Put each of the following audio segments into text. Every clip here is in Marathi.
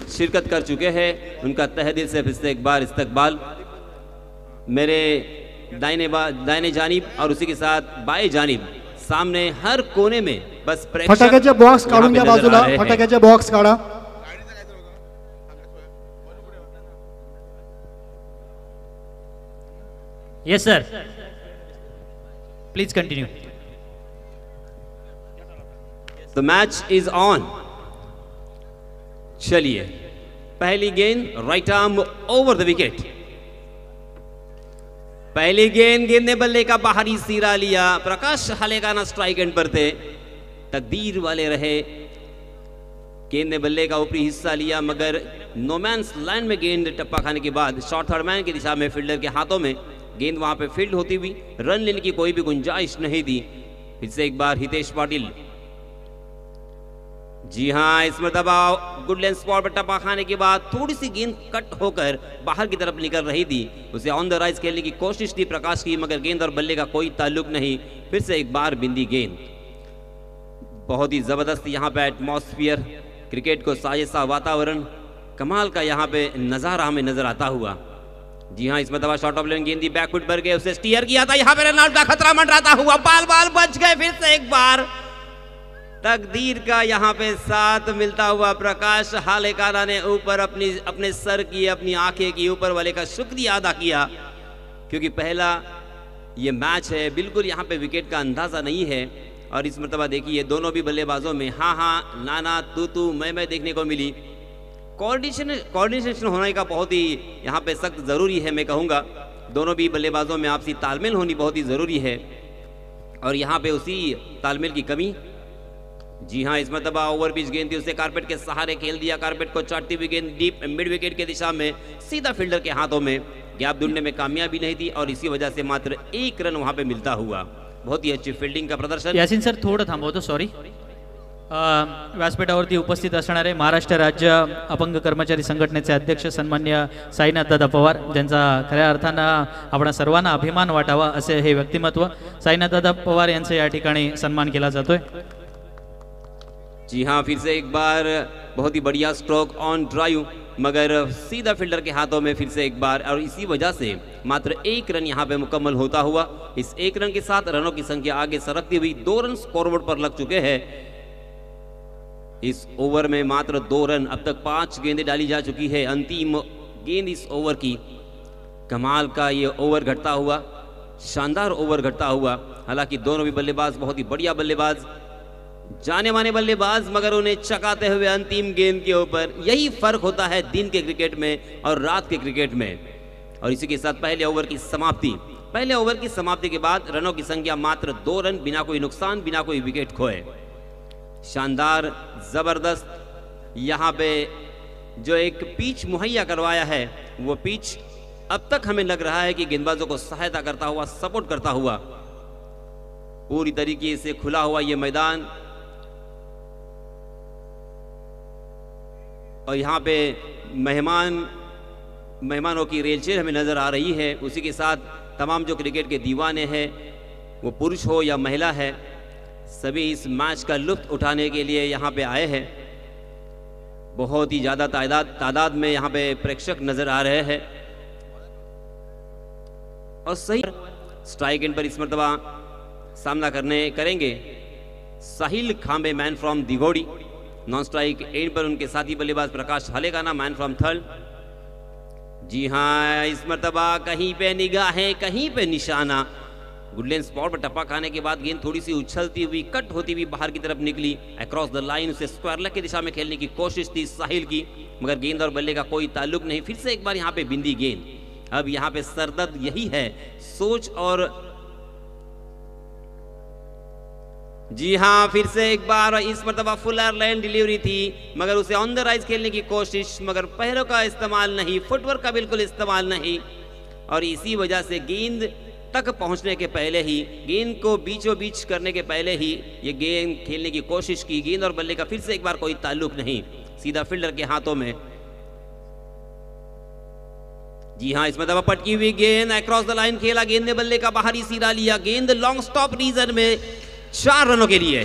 शिरकत कर चुके हैं, उनका तहे दिल से फिर से एक बार इस्तकबाल। मेरे दाहिने जानिब और उसी के साथ बाएं जानिब सामने हर कोने में बस फटाक्याचे बॉक्स काढून घ्या बाजूला, फटाक्याचे बॉक्स काढा। Yes sir, please continue. The match is on. चलिए, पहली गेंद right arm over the wicket. पहली गेंद ने बल्ले का बाहरी सिरा लिया, प्रकाश हालेकाना स्ट्राइक एंड पर थे, तकदीर वाले रहे। गेंद ने बल्ले का ऊपरी हिस्सा लिया मगर नोमैन्स लैंड में गेंद टप्पा खाने के बाद शॉर्ट थर्ड मैन की दिशा में फील्डर के हाथों में गेंद वहां पे फील्ड होती हुई रन लेने की कोई भी गुंजाइश नहीं दी। फिर से एक बार हितेश पाटिल, जी हां, इस मरतबा गुड लेंथ स्पॉट पर टप्पा खाने के बाद थोड़ी सी गेंद कट होकर बाहर की तरफ निकल रही थी। उसे ऑन द राइज खेलने की कोशिश थी प्रकाश की, मगर गेंद और बल्ले का कोई ताल्लुक नहीं। फिर से एक बार बिंदी गेंद। बहुत ही जबरदस्त यहाँ पे एटमॉस्फियर, क्रिकेट को साजिशा वातावरण, कमाल का यहाँ पे नजारा हमें नजर आता हुआ। जी हाँ, इस मरतबा short of lane Gendi back foot पर गए, उसे स्टीयर किया था, यहाँ पे रन आउट का खतरा मंडराता हुआ, बाल बच गए। फिर से एक बार तकदीर का यहाँ पे साथ मिलता हुआ प्रकाश हालेकाना ने ऊपर अपने सर की, अपनी आंखें की, ऊपर वाले का शुक्रिया अदा किया, क्योंकि पहला ये मैच है, बिल्कुल यहाँ पे विकेट का अंदाजा नहीं है। और इस मरतबा देखिए दोनों भी बल्लेबाजों में हाँ हाँ, नाना, तू मैं देखने को मिली। कोऑर्डिनेशन होने का बहुत ही यहाँ पे सख्त ज़रूरी है, मैं कहूँगा। दोनों भी बल्लेबाजों में आपसी तालमेल होनी बहुत ही ज़रूरी है, और यहाँ पे उसी तालमेल की कमी। जी हाँ, इस मरतबा ओवर पिच गेंद थी, उसे कारपेट के सहारे खेल दिया। कारपेट को चाटती हुई गेंद डीप मिड विकेट की दिशा में सीधा फील्डर के हाथों में, गैप ढूंढने में कामयाबी नहीं थी और इसी वजह से मात्र 1 रन वहां पे मिलता हुआ। बहुत ही अच्छी फील्डिंग का प्रदर्शन। यासीन सर थोडं थांबवतो, सॉरी। व्यासपीठावरती उपस्थित असणारे महाराष्ट्र राज्य अपंग कर्मचारी संघटनेचे अध्यक्ष सन्मान्य साईनाथ दादा पवार, ज्यांचा खऱ्या अर्थानं आपण सर्वांना अभिमान वाटावा असे हे व्यक्तिमत्व, साईनाथ दादा पवार यांचा या ठिकाणी सन्मान केला जातोय। जी हाँ, फिर से एक बार बहुत ही बढ़िया स्ट्रोक ऑन ड्राइव, मगर सीधा फील्डर के हाथों में फिर से एक बार, और इसी वजह से मात्र 1 रन यहाँ पे मुकम्मल होता हुआ। इस 1 रन के साथ रनों की संख्या आगे सरकती हुई 2 रन स्कोरबोर्ड पर लग चुके हैं। इस ओवर में मात्र 2 रन, अब तक 5 गेंदें डाली जा चुकी है। अंतिम गेंद इस ओवर की, कमाल का ये ओवर घटता हुआ, शानदार ओवर घटता हुआ। हालांकि दोनों भी बल्लेबाज बहुत ही बढ़िया बल्लेबाज, जाने माने बल्लेबाज, मगर उन्हें चकाते हुए अंतिम गेंद के ऊपर। यही फर्क होता है दिन के क्रिकेट में और रात के क्रिकेट में। और इसी के साथ पहले ओवर की समाप्ति। पहले ओवर की समाप्ति के बाद रनों की संख्या मात्र 2 रन, बिना कोई नुकसान, बिना कोई विकेट खोए। शानदार, जबरदस्त यहाँ पे जो एक पिच मुहैया करवाया है, वो पिच अब तक हमें लग रहा है कि गेंदबाजों को सहायता करता हुआ, सपोर्ट करता हुआ, पूरी तरीके से खुला हुआ ये मैदान। और यहाँ पे मेहमानों की रेलचेल हमें नजर आ रही है। उसी के साथ तमाम जो क्रिकेट के दीवाने हैं, वो पुरुष हो या महिला है, सभी इस मैच का लुत्फ उठाने के लिए यहाँ पे आए हैं। बहुत ही ज्यादा तादाद में यहाँ पे प्रेक्षक नजर आ रहे हैं। और सही स्ट्राइक एंड पर इस मरतबा सामना करेंगे साहिल खांबे, मैन फ्रॉम दिघोड़ी। नॉन स्ट्राइक एंड पर उनके साथी बल्लेबाज Prakash Halekana, man from third. जी हाँ, इस मरतबा कहीं पे निगाहें, कहीं पे निशाना। गुडलैंड स्पॉट पर टप्पा खाने के बाद गेंद थोड़ी सी उछलती हुई, कट होती हुई बाहर की तरफ निकली, across the line. Use square leg की दिशा में खेलने की कोशिश थी साहिल की, मगर गेंद और बल्ले का कोई ताल्लुक नहीं। फिर से एक बार यहाँ पे बिंदी गेंद। अब यहाँ पे सरदर्द यही है, सोच और जी हाँ, फिर से एक बार इस मरतबा फुलर लाइन डिलीवरी थी, मगर उसे ऑन द राइज खेलने की कोशिश, मगर पैरों का इस्तेमाल नहीं, फुटवर्क का बिल्कुल इस्तेमाल नहीं। और इसी वजह से गेंद तक पहुंचने के पहले ही, गेंद को बीचों बीच करने के पहले ही ये गेंद खेलने की कोशिश की। गेंद और बल्ले का फिर से एक बार कोई ताल्लुक नहीं, सीधा फील्डर के हाथों में। जी हाँ, इस मरतबा पटकी हुई गेंद, अक्रॉस द लाइन खेला, गेंद ने बल्ले का बाहरी सिरा लिया, गेंद लॉन्ग स्टॉप रीजन में 4 रनों के लिए।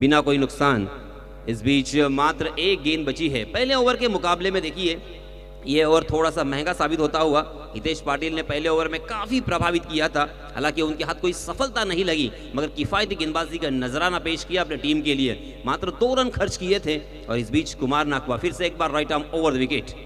बिना कोई नुकसान। इस बीच मात्र एक गेंद बची है। पहले ओवर के मुकाबले में देखिए ये ओवर थोड़ा सा महंगा साबित होता हुआ। हितेश पाटिल ने पहले ओवर में काफी प्रभावित किया था, हालांकि उनके हाथ कोई सफलता नहीं लगी, मगर किफायती गेंदबाजी का नजराना पेश किया अपने टीम के लिए। मात्र 2 रन खर्च किए थे। और इस बीच कुमार नाकवा फिर से एक बार right arm over the wicket.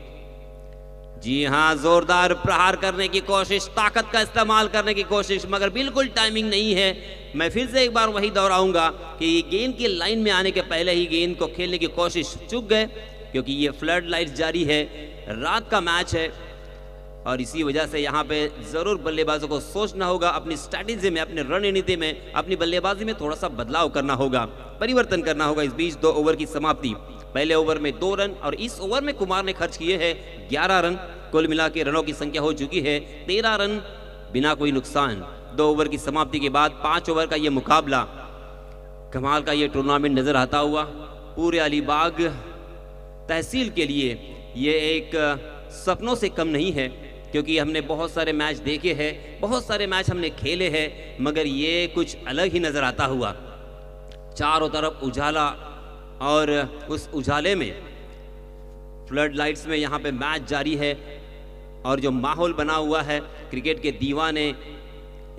जी हां, जोरदार प्रहार करने की कोशिश, ताकत का इस्तेमाल करने की कोशिश, मगर बिल्कुल टाइमिंग नहीं है। मैं फिर से एक बार वही दोहराऊंगा कि गेंद की लाइन में आने के पहले ही गेंद को खेलने की कोशिश चूक गए, क्योंकि ये फ्लड लाइट जारी है, रात का मैच है और इसी वजह से यहाँ पे जरूर बल्लेबाजों को सोचना होगा, अपनी स्ट्रैटेजी में, अपनी रणनीति में, अपनी बल्लेबाजी में थोड़ा सा बदलाव करना होगा, परिवर्तन करना होगा। इस बीच 2 ओवर की समाप्ति। पहले ओवर में 2 रन और इस ओवर में कुमार ने खर्च किए हैं 11 रन। कुल मिला के रनों की संख्या हो चुकी है 13 रन बिना कोई नुकसान। 2 ओवर की समाप्ति के बाद 5 ओवर का ये मुकाबला, कमाल का ये टूर्नामेंट नजर आता हुआ। पूरे अलीबाग तहसील के लिए ये एक सपनों से कम नहीं है, क्योंकि हमने बहुत सारे मैच देखे हैं, बहुत सारे मैच हमने खेले हैं, मगर ये कुछ अलग ही नजर आता हुआ। चारों तरफ उजाला और उस उजाले में फ्लड लाइट्स में यहाँ पे मैच जारी है और जो माहौल बना हुआ है, क्रिकेट के दीवाने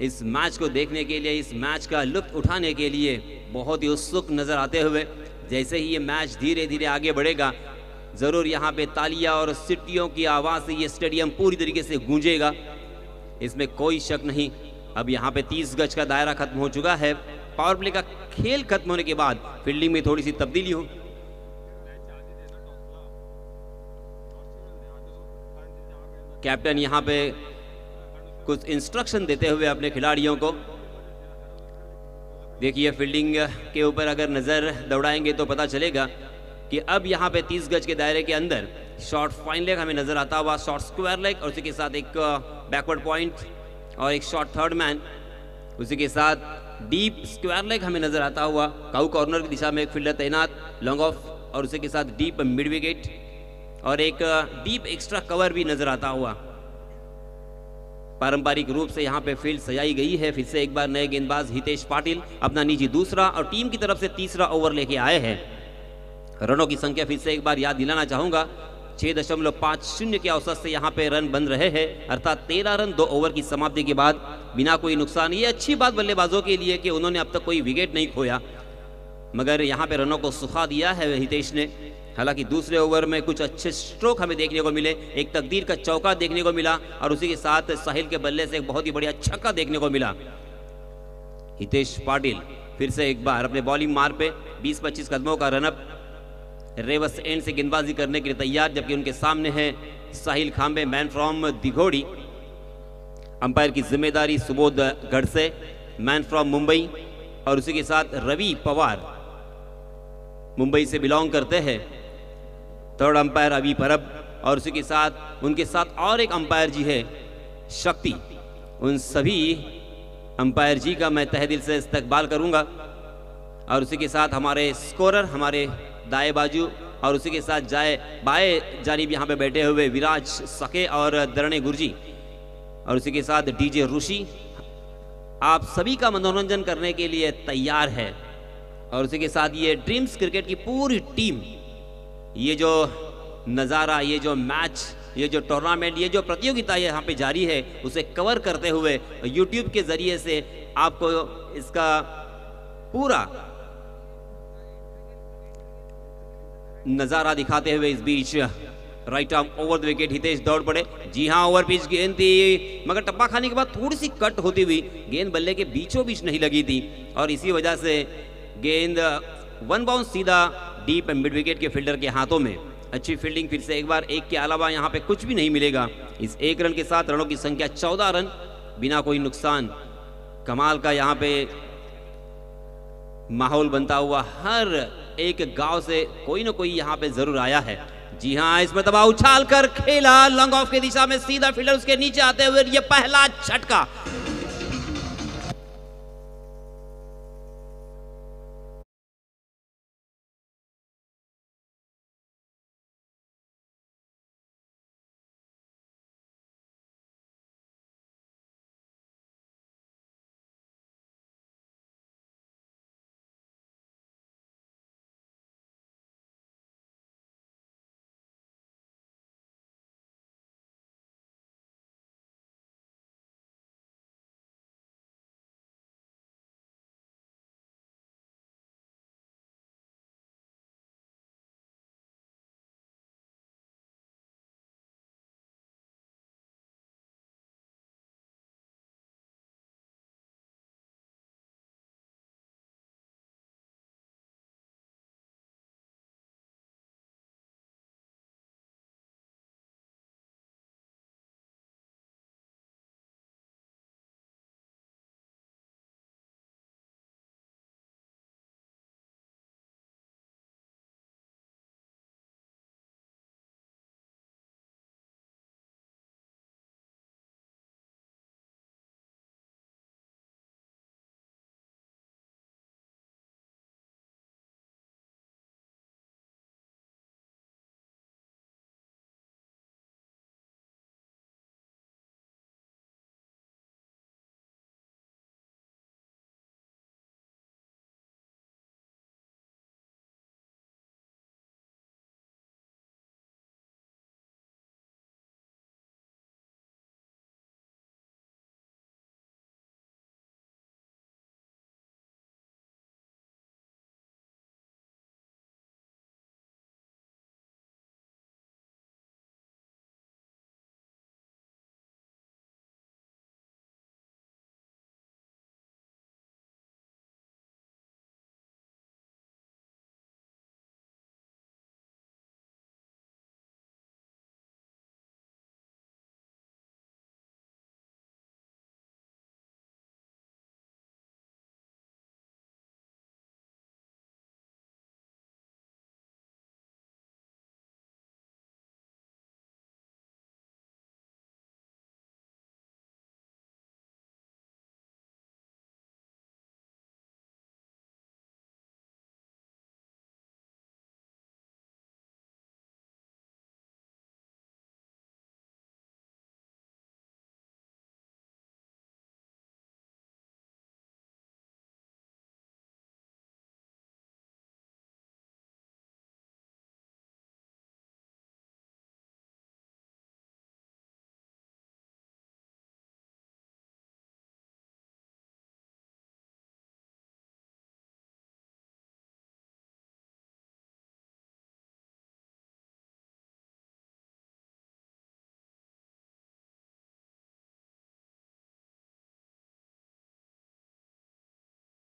इस मैच को देखने के लिए, इस मैच का लुत्फ उठाने के लिए बहुत ही उत्सुक नजर आते हुए। जैसे ही ये मैच धीरे धीरे आगे बढ़ेगा, जरूर यहाँ पे तालियां और सीटियों की आवाज से ये स्टेडियम पूरी तरीके से गूंजेगा, इसमें कोई शक नहीं। अब यहाँ पे 30 गज का दायरा खत्म हो चुका है। पावर प्ले का खेल खत्म होने के बाद फील्डिंग में थोड़ी सी तब्दीली हो। कैप्टन यहाँ पे कुछ इंस्ट्रक्शन देते हुए अपने खिलाड़ियों को। देखिए फील्डिंग के ऊपर अगर नजर दौड़ाएंगे तो पता चलेगा कि अब यहाँ पे 30 गज के दायरे के अंदर शॉर्ट फाइन लेग हमें नजर आता हुआ, शॉर्ट स्क्वायर लेग और उसी के साथ एक बैकवर्ड पॉइंट और एक शॉर्ट थर्ड मैन, उसी के साथ डीप स्क्वायर लेग हमें नजर आता हुआ। काउ कॉर्नर की दिशा में एक फील्डर तैनात, लॉन्ग ऑफ और उसी के साथ डीप मिड विकेट और एक डीप एक्स्ट्रा कवर भी नजर आता हुआ। पारंपरिक रूप से यहाँ पे फील्ड सजाई गई है। फिर से एक बार नए गेंदबाज हितेश पाटिल अपना निजी दूसरा और टीम की तरफ से तीसरा ओवर लेके आए हैं। रनों की संख्या फिर से एक बार याद दिलाना चाहूंगा, 6.50 के औसत से यहाँ पे रन बन रहे हैं, अर्थात 13 रन 2 ओवर की समाप्ति के बाद बिना कोई नुकसान। ये अच्छी बात बल्लेबाजों के लिए कि उन्होंने अब तक कोई विकेट नहीं खोया, मगर यहाँ पे रनों को सुखा दिया है हितेश ने। हालांकि दूसरे ओवर में कुछ अच्छे स्ट्रोक हमें देखने को मिले, एक तकदीर का चौका देखने को मिला और उसी के साथ साहिल के बल्ले से एक बहुत ही बढ़िया छक्का देखने को मिला। हितेश पाटिल फिर से एक बार अपने बॉलिंग मार्ग पे 20-25 कदमों का रनअप, रेवर्स एंड से गेंदबाजी करने के लिए तैयार, जबकि उनके सामने है Sahil Khambe, man from दिघोड़ी। Umpire की जिम्मेदारी सुबोध गढ़से, मैन फ्रॉम मुंबई, और उसी के साथ रवि पवार मुंबई से बिलोंग करते हैं। थर्ड अंपायर अभी परब और उसी के साथ उनके साथ और एक अंपायर जी है शक्ति। उन सभी अंपायर जी का मैं तहे दिल से इस्तकबाल करूंगा। और उसी के साथ हमारे स्कोरर, हमारे दाएं बाजू और उसी के साथ बाएं जानिब यहाँ पे बैठे हुए विराज सके और दरणे गुरजी और उसी के साथ डीजे ऋषि आप सभी का मनोरंजन करने के लिए तैयार है। और उसी के साथ ये ड्रीम्स क्रिकेट की पूरी टीम, ये जो नज़ारा, ये जो मैच, ये जो टूर्नामेंट, ये जो प्रतियोगिता यहाँ पे जारी है, उसे कवर करते हुए यूट्यूब के जरिए से आपको इसका पूरा नज़ारा दिखाते हुए इस बीच right arm over the wicket Hitesh दौड़ पड़े। जी हाँ, ओवर पिच गेंद थी, मगर टप्पा खाने के बाद थोड़ी सी कट होती हुई गेंद बल्ले के बीचों बीच नहीं लगी थी और इसी वजह से गेंद 1 बाउंस सीधा डीप मिड विकेट के फील्डर के हाथों में। अच्छी फील्डिंग फिर से एक बार, एक के अलावा यहाँ पे कुछ भी नहीं मिलेगा। इस 1 रन के साथ रनों की संख्या 14 रन बिना कोई नुकसान। कमाल का यहाँ पे माहौल बनता हुआ, हर एक गांव से कोई ना कोई यहाँ पे जरूर आया है। जी हाँ, इसमें दबाव उछाल कर खेला, लॉन्ग ऑफ की दिशा में सीधा फील्डर उसके नीचे आते हुए ये पहला झटका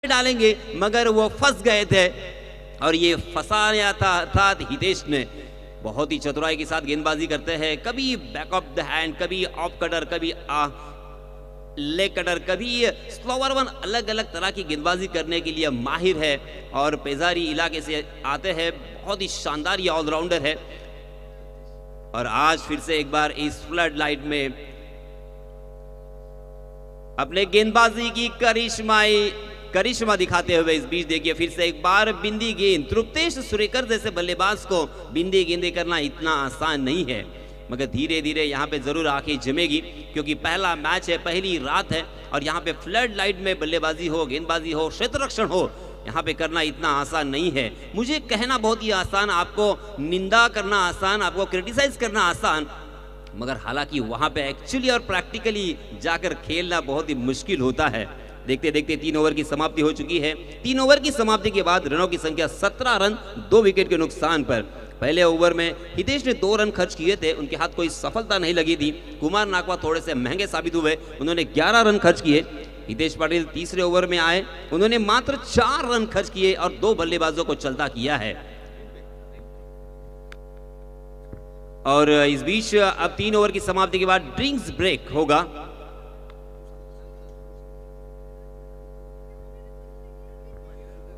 डालेंगे, मगर वो फंस गए थे और ये फंसाया था अर्थात हितेश ने। बहुत ही चतुराई के साथ गेंदबाजी करते हैं, कभी बैक ऑफ द हैंड, कभी ऑफ कटर, कभी लेग कटर, कभी स्लोवर वन, अलग अलग तरह की गेंदबाजी करने के लिए माहिर है और पेजारी इलाके से आते हैं। बहुत ही शानदार ये ऑलराउंडर है और आज फिर से एक बार इस फ्लड लाइट में अपने गेंदबाजी की करिश्मा दिखाते हुए इस बीच देखिए फिर से एक बार बिंदी गेंद। तृप्तेश सुरेकर जैसे बल्लेबाज को बिंदी गेंदें करना इतना आसान नहीं है, मगर धीरे धीरे यहाँ पे जरूर आंखें जमेगी क्योंकि पहला मैच है, पहली रात है और यहाँ पे फ्लड लाइट में बल्लेबाजी हो, गेंदबाजी हो, क्षेत्र रक्षण हो, यहाँ पे करना इतना आसान नहीं है। मुझे कहना बहुत ही आसान, आपको निंदा करना आसान, आपको क्रिटिसाइज करना आसान, मगर हालांकि वहां पे एक्चुअली और प्रैक्टिकली जाकर खेलना बहुत ही मुश्किल होता है। देखते देखते 3 ओवर की समाप्ति हो चुकी है। 3 ओवर की समाप्ति के बाद रनों की संख्या 17 रन, 2 विकेट के नुकसान पर। पहले ओवर में हितेश ने 2 रन खर्च किए थे, उनके हाथ कोई सफलता नहीं लगी थी। कुमार नाकवा थोड़े से महंगे साबित हुए, उन्होंने 11 रन खर्च किए। हितेश पाटिल तीसरे ओवर में आए, उन्होंने मात्र 4 रन खर्च किए और 2 बल्लेबाजों को चलता किया है। और इस बीच अब 3 ओवर की समाप्ति के बाद ड्रिंक्स ब्रेक होगा।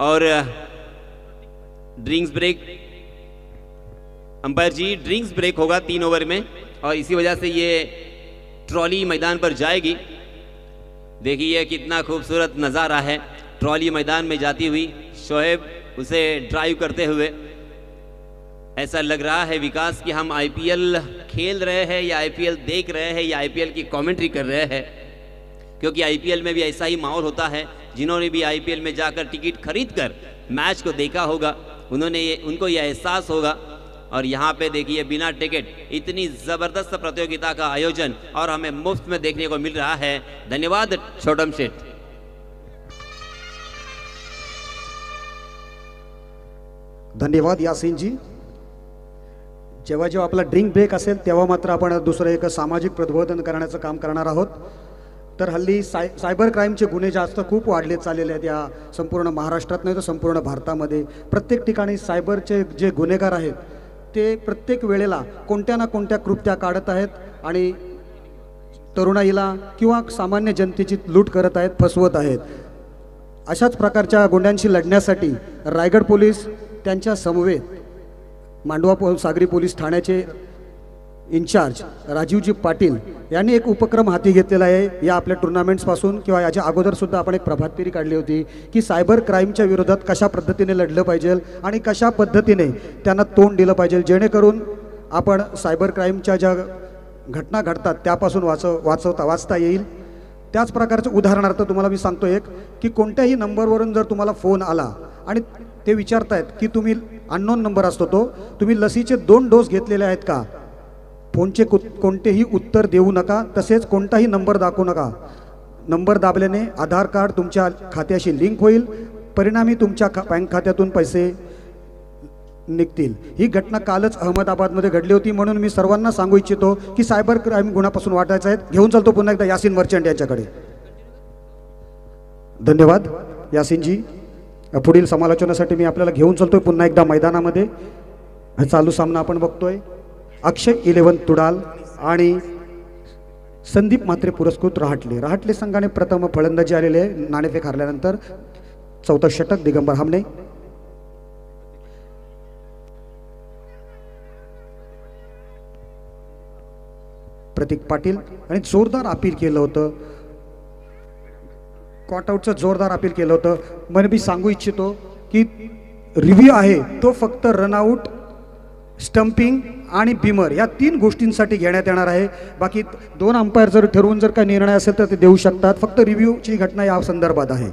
और ड्रिंक्स ब्रेक, अंपायर जी ड्रिंक्स ब्रेक होगा 3 ओवर में और इसी वजह से ये ट्रॉली मैदान पर जाएगी। देखिए कितना खूबसूरत नज़ारा है, ट्रॉली मैदान में जाती हुई, शोएब उसे ड्राइव करते हुए। ऐसा लग रहा है विकास कि हम आईपीएल खेल रहे हैं या आईपीएल देख रहे हैं या आईपीएल की कमेंट्री कर रहे हैं, क्योंकि आईपीएल में भी ऐसा ही माहौल होता है। जिन्होंने भी आईपीएल में जाकर टिकट खरीदकर मैच को देखा होगा, उनको ये एहसास होगा। और यहाँ पे देखिए बिना टिकट इतनी ज़बरदस्त प्रतियोगिता का आयोजन और हमें मुफ्त में देखने को मिल रहा है। धन्यवाद छोटम शेठ। धन्यवाद यासीन जी। जेव्हा जेव्हा आपला ड्रिंक ब्रेक असेल तेव्हा मात्र आपण दुसरं एक सामाजिक प्रबोधन करण्याचं काम करणार आहोत। तर हल्ली सायबर क्राईमचे गुन्हे जास्त खूप वाढले चाललेले आहेत या संपूर्ण महाराष्ट्रात नाही तर संपूर्ण भारतामध्ये। प्रत्येक ठिकाणी सायबरचे जे गुन्हेगार आहेत ते प्रत्येक वेळेला कोणत्या ना कोणत्या कृत्या काढत आहेत आणि तरुणाईला किंवा सामान्य जनतेची लूट करत आहेत, फसवत आहेत। अशाच प्रकारच्या गुन्ह्यांशी लढण्यासाठी रायगड पोलीस त्यांच्या समवेत मांडवा सागरी पोलीस ठाण्याचे इन्चार्ज राजीवजी पाटील यांनी एक उपक्रम हाती घेतलेला आहे। या आपल्या टुर्नामेंट्सपासून किंवा याच्या अगोदर सुद्धा आपण एक प्रभात फेरी काढली होती की सायबर क्राईमच्या विरोधात कशा पद्धतीने लढलं पाहिजे आणि कशा पद्धतीने त्यांना तोंड दिलं पाहिजे, जेणेकरून आपण सायबर क्राईमच्या ज्या घटना घडतात त्यापासून वाचता येईल। त्याच प्रकारचं उदाहरणार्थ तुम्हाला मी सांगतो एक की कोणत्याही नंबरवरून जर तुम्हाला फोन आला आणि ते विचारतायत की तुम्ही अननोन नंबर असतो तो, तुम्ही लसीचे 2 डोस घेतलेले आहेत का, फोनचे कोणतेही उत्तर देऊ नका, तसेच कोणताही नंबर दाखवू नका। नंबर दाबल्याने आधार कार्ड तुमच्या खात्याशी लिंक होईल, परिणामी तुमच्या बँक खात्यातून पैसे निघतील। ही घटना कालच अहमदाबादमध्ये घडली होती, म्हणून मी सर्वांना सांगू इच्छितो की सायबर क्राईम गुन्ह्यापासून वाटायचं आहे। घेऊन चालतो पुन्हा एकदा यासीन मर्चंट यांच्याकडे। धन्यवाद यासीनजी। पुढील समालोचनासाठी मी आपल्याला घेऊन चालतोय पुन्हा एकदा मैदानामध्ये। चालू सामना आपण बघतोय अक्षय 11 तुडाल आणि संदीप म्हात्रे पुरस्कृत रहाटले संघाने प्रथम फलंदाजी आलेले आहे। नाणेफेक हारल्यानंतर चौथा षटक दिगंबर हामने। प्रतीक पाटील आणि जोरदार अपील केलं होतं, कॉटआउटचं जोरदार अपील केलं होतं। मी बी सांगू इच्छितो की रिव्ह्यू आहे तो फक्त रनआउट, स्टंपिंग आणि बिमर या 3 गोष्टींसाठी घेण्यात येणार आहे। बाकी 2 अंपायर जर ठरवून जर काही निर्णय असेल तर ते देऊ शकतात, फक्त रिव्ह्यूची घटना या संदर्भात आहे।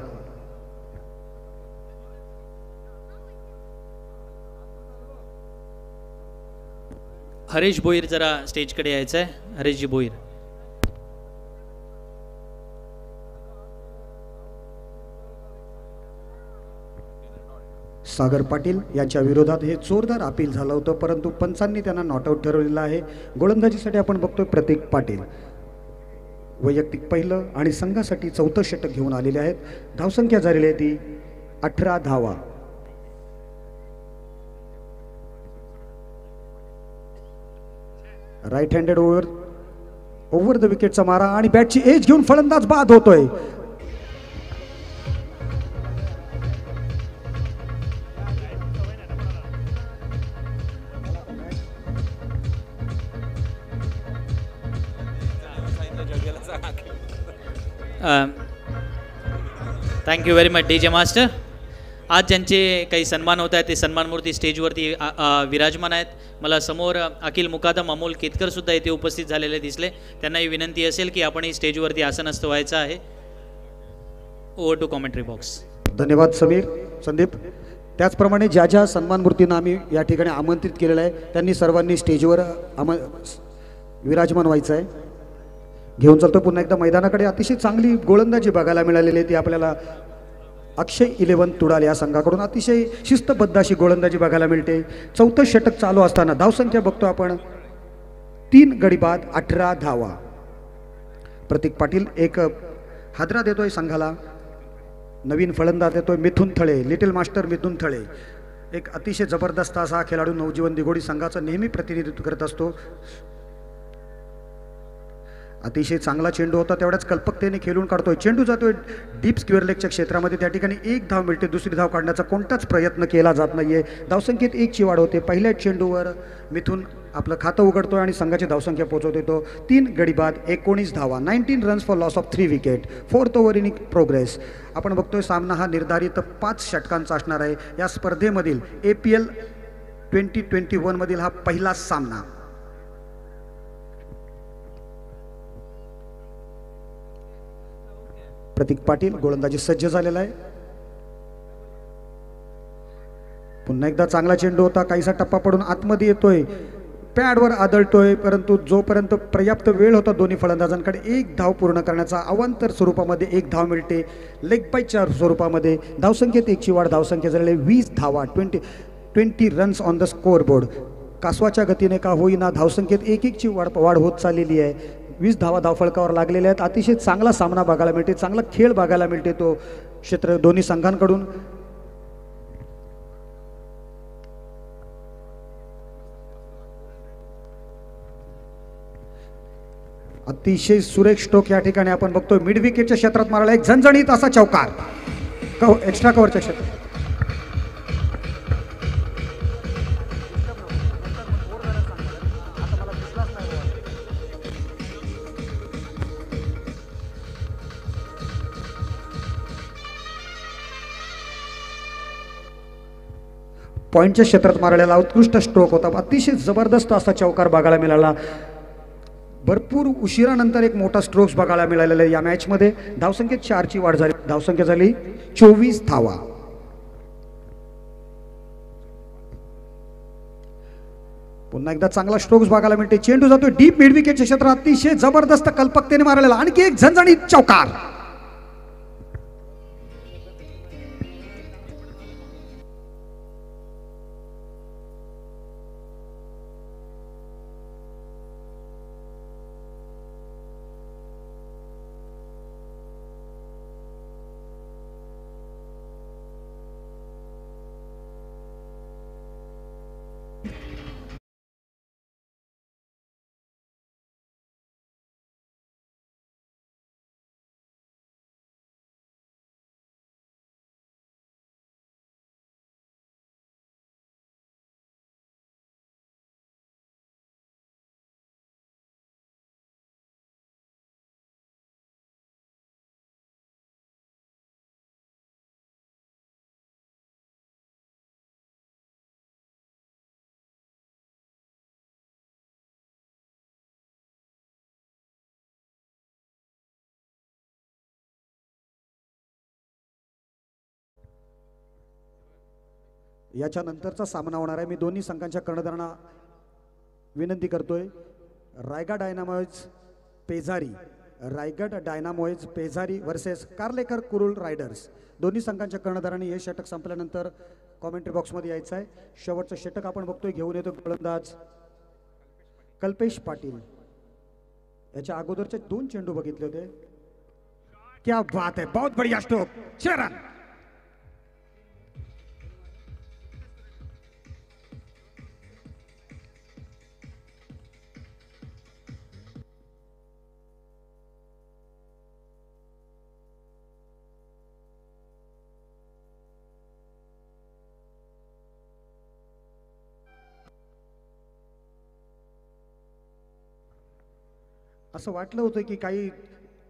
हरीश भोईर जरा स्टेजकडे यायचं आहे। हरीशजी भोईर। सागर पाटील यांच्या विरोधात हे जोरदार अपील झालं होतं, परंतु पंचांनी त्यांना नॉट आउट ठरवलेलं आहे। गोलंदाजीसाठी आपण बघतोय प्रतीक पाटील। वैयक्तिक पहिलं आणि संघासाठी चौथं षटक घेऊन आलेले आहेत. धावसंख्या झालेली आहे ती 18 धावा. राईट हँडेड ओव्हर द विकेटचा मारा आणि बॅटची एज घेऊन फलंदाज बाद होतोय. Thank you very much DJ master. आज ज्यांचे काही सन्मान होत आहेत ते सन्मानमूर्ती स्टेजवरती विराजमान आहेत. मला समोर अखिल मुकादम अमोल केतकर सुद्धा इथे उपस्थित झालेले दिसले. त्यांनाही विनंती असेल की आपणही स्टेजवरती आसनस्थ व्हायचं आहे. Over to commentary box. धन्यवाद समीर संदीप. त्याचप्रमाणे ज्या ज्या सन्मानमूर्तींना आम्ही या ठिकाणी आमंत्रित केलेलं आहे त्यांनी सर्वांनी स्टेजवर विराजमान व्हायचं आहे. घेऊन चालतो पुन्हा एकदा मैदानाकडे. अतिशय चांगली गोलंदाजी बघायला मिळालेली आहे ती आपल्याला अक्षय 11 तुडाल या संघाकडून. अतिशय शिस्तबद्ध अशी गोलंदाजी बघायला मिळते. चौथं षटक चालू असताना धावसंख्या बघतो आपण 3 गडी बाद 18 धावा. प्रतीक पाटील एक हादरा देतोय संघाला. नवीन फलंदाज देतोय मिथुन थळे, लिटिल मास्टर मिथुन थळे. एक अतिशय जबरदस्त असा खेळाडू नवजीवन दिघोडी संघाचं नेहमी प्रतिनिधित्व करत असतो. अतिशय चांगला चेंडू होता, तेवढ्याच कल्पकतेने खेळून काढतोय. चेंडू जातोय डीप स्क्वेअर लेगच्या क्षेत्रामध्ये. त्या ठिकाणी 1 धाव मिळते. दुसरी धाव काढण्याचा कोणताच प्रयत्न केला जात नाहीये. धावसंख्येत 1 ची वाढ होते. पहिल्या चेंडूवर मिथून आपलं खातं उघडतोय आणि संघाची धावसंख्या पोहोचवतोय तो 3 गडी बाद 19 धावा. 19 runs for loss of 3 wicket. 4th over in progress. आपण बघतोय सामना हा निर्धारित 5 षटकांचा असणार आहे. या स्पर्धेमधील APL 2021 मधील हा पहिला सामना. प्रतीक पाटील गोलंदाजी सज्ज झालेला आहे. पुन्हा एकदा चांगला चेंडू होता. काहीसा टप्पा पडून आतमध्ये येतोय, पॅडवर आदळतोय. परंतु जोपर्यंत पर्याप्त वेळ होता दोन्ही फलंदाजांकडे 1 धाव पूर्ण करण्याचा, अवांतर स्वरूपामध्ये 1 धाव मिळते. लेग बायच्या स्वरूपामध्ये धावसंख्येत 1 ची वाढ. धावसंख्या झालेली 20 धावा. 20 runs on the scoreboard. कासवाच्या गतीने का होईना धावसंख्येत 1 ची वाढ होत चाललेली आहे. 20 धावा धावफलकावर लागलेल्या आहेत. अतिशय चांगला सामना बघायला मिळते, चांगला खेळ बघायला मिळते तो क्षेत्र दोन्ही संघांकडून. अतिशय सुरेख स्ट्रोक या ठिकाणी आपण बघतोय. मिड विकेटच्या क्षेत्रात मारला एक झणझणीत असा चौकार एक्स्ट्रा कव्हरच्या क्षेत्रात. पॉईंटच्या क्षेत्रात मारलेला उत्कृष्ट स्ट्रोक होता. अतिशय जबरदस्त असा चौकार बघायला मिळाला. भरपूर उशिरानंतर एक मोठा स्ट्रोक्स बघायला मिळालेला या मॅचमध्ये. धावसंख्येत 4 ची वाढ झाली. धावसंख्या झाली 24 धावा. पुन्हा एकदा चांगला स्ट्रोक्स बघायला मिळते. चेंडू जातोय डीप मिड विकेटच्या क्षेत्रात. अतिशय जबरदस्त कल्पकतेने मारलेला आणखी एक झणझणीत चौकार. याच्या नंतरचा सामना होणार आहे. मी दोन्ही संघांच्या कर्णधारांना विनंती करतोय. Raigad Dynamos Pezari versus Karlekar Kurul Riders. दोन्ही संघांच्या कर्णधारांनी हे षटक संपल्यानंतर कॉमेंट्री बॉक्समध्ये यायचं आहे. शेवटचं षटक आपण बघतोय घेऊन येतो गोलंदाज कल्पेश पाटील. याच्या अगोदरचे 2 चेंडू बघितले होते. क्या बात है, बहुत बढ़िया स्ट्रोक, 6 रन. असं वाटलं होतं की काही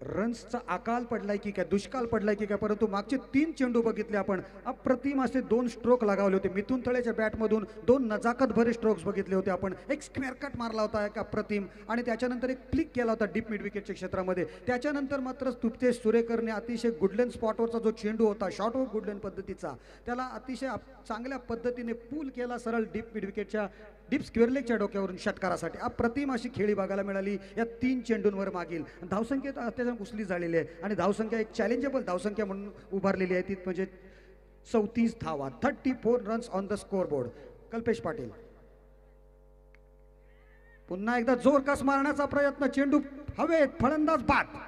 रन्सचा अकाल पडलाय की काय, दुष्काळ पडलाय की काय, परंतु मागचे 3 चेंडू बघितले आपण, अप्रतिम असे 2 स्ट्रोक लगावले होते. मिथुन तळेच्या बॅटमधून 2 नजाकत भरे स्ट्रोक्स बघितले होते आपण. एक स्क्वेअर कट मारला होता एक अप्रतिम, आणि त्याच्यानंतर एक फ्लिक केला होता डीप मिड विकेटच्या क्षेत्रामध्ये. त्याच्यानंतर मात्र तुप्तेश सुरेकरने अतिशय गुडलँड स्पॉटवरचा जो चेंडू होता शॉर्ट ऑफ गुडलँड पद्धतीचा, त्याला अतिशय चांगल्या पद्धतीने पूल केला सरळ डीप मिड विकेटच्या डीप स्क्वेअर लेगच्या डोक्यावरून षटकारासाठी. अप्रतिम अशी खेळी बघायला मिळाली या 3 चेंडूंवर. मागील धावसंख्येत अत्याचार कुसली झालेली आहे आणि धावसंख्या एक चॅलेंजेबल धावसंख्या म्हणून उभारलेली आहे ती म्हणजे 34 धावा, 34 runs on the score board. Kalpesh Patil पुन्हा एकदा जोरकस मारण्याचा प्रयत्न, चेंडू हवेत, फलंदाज बाद.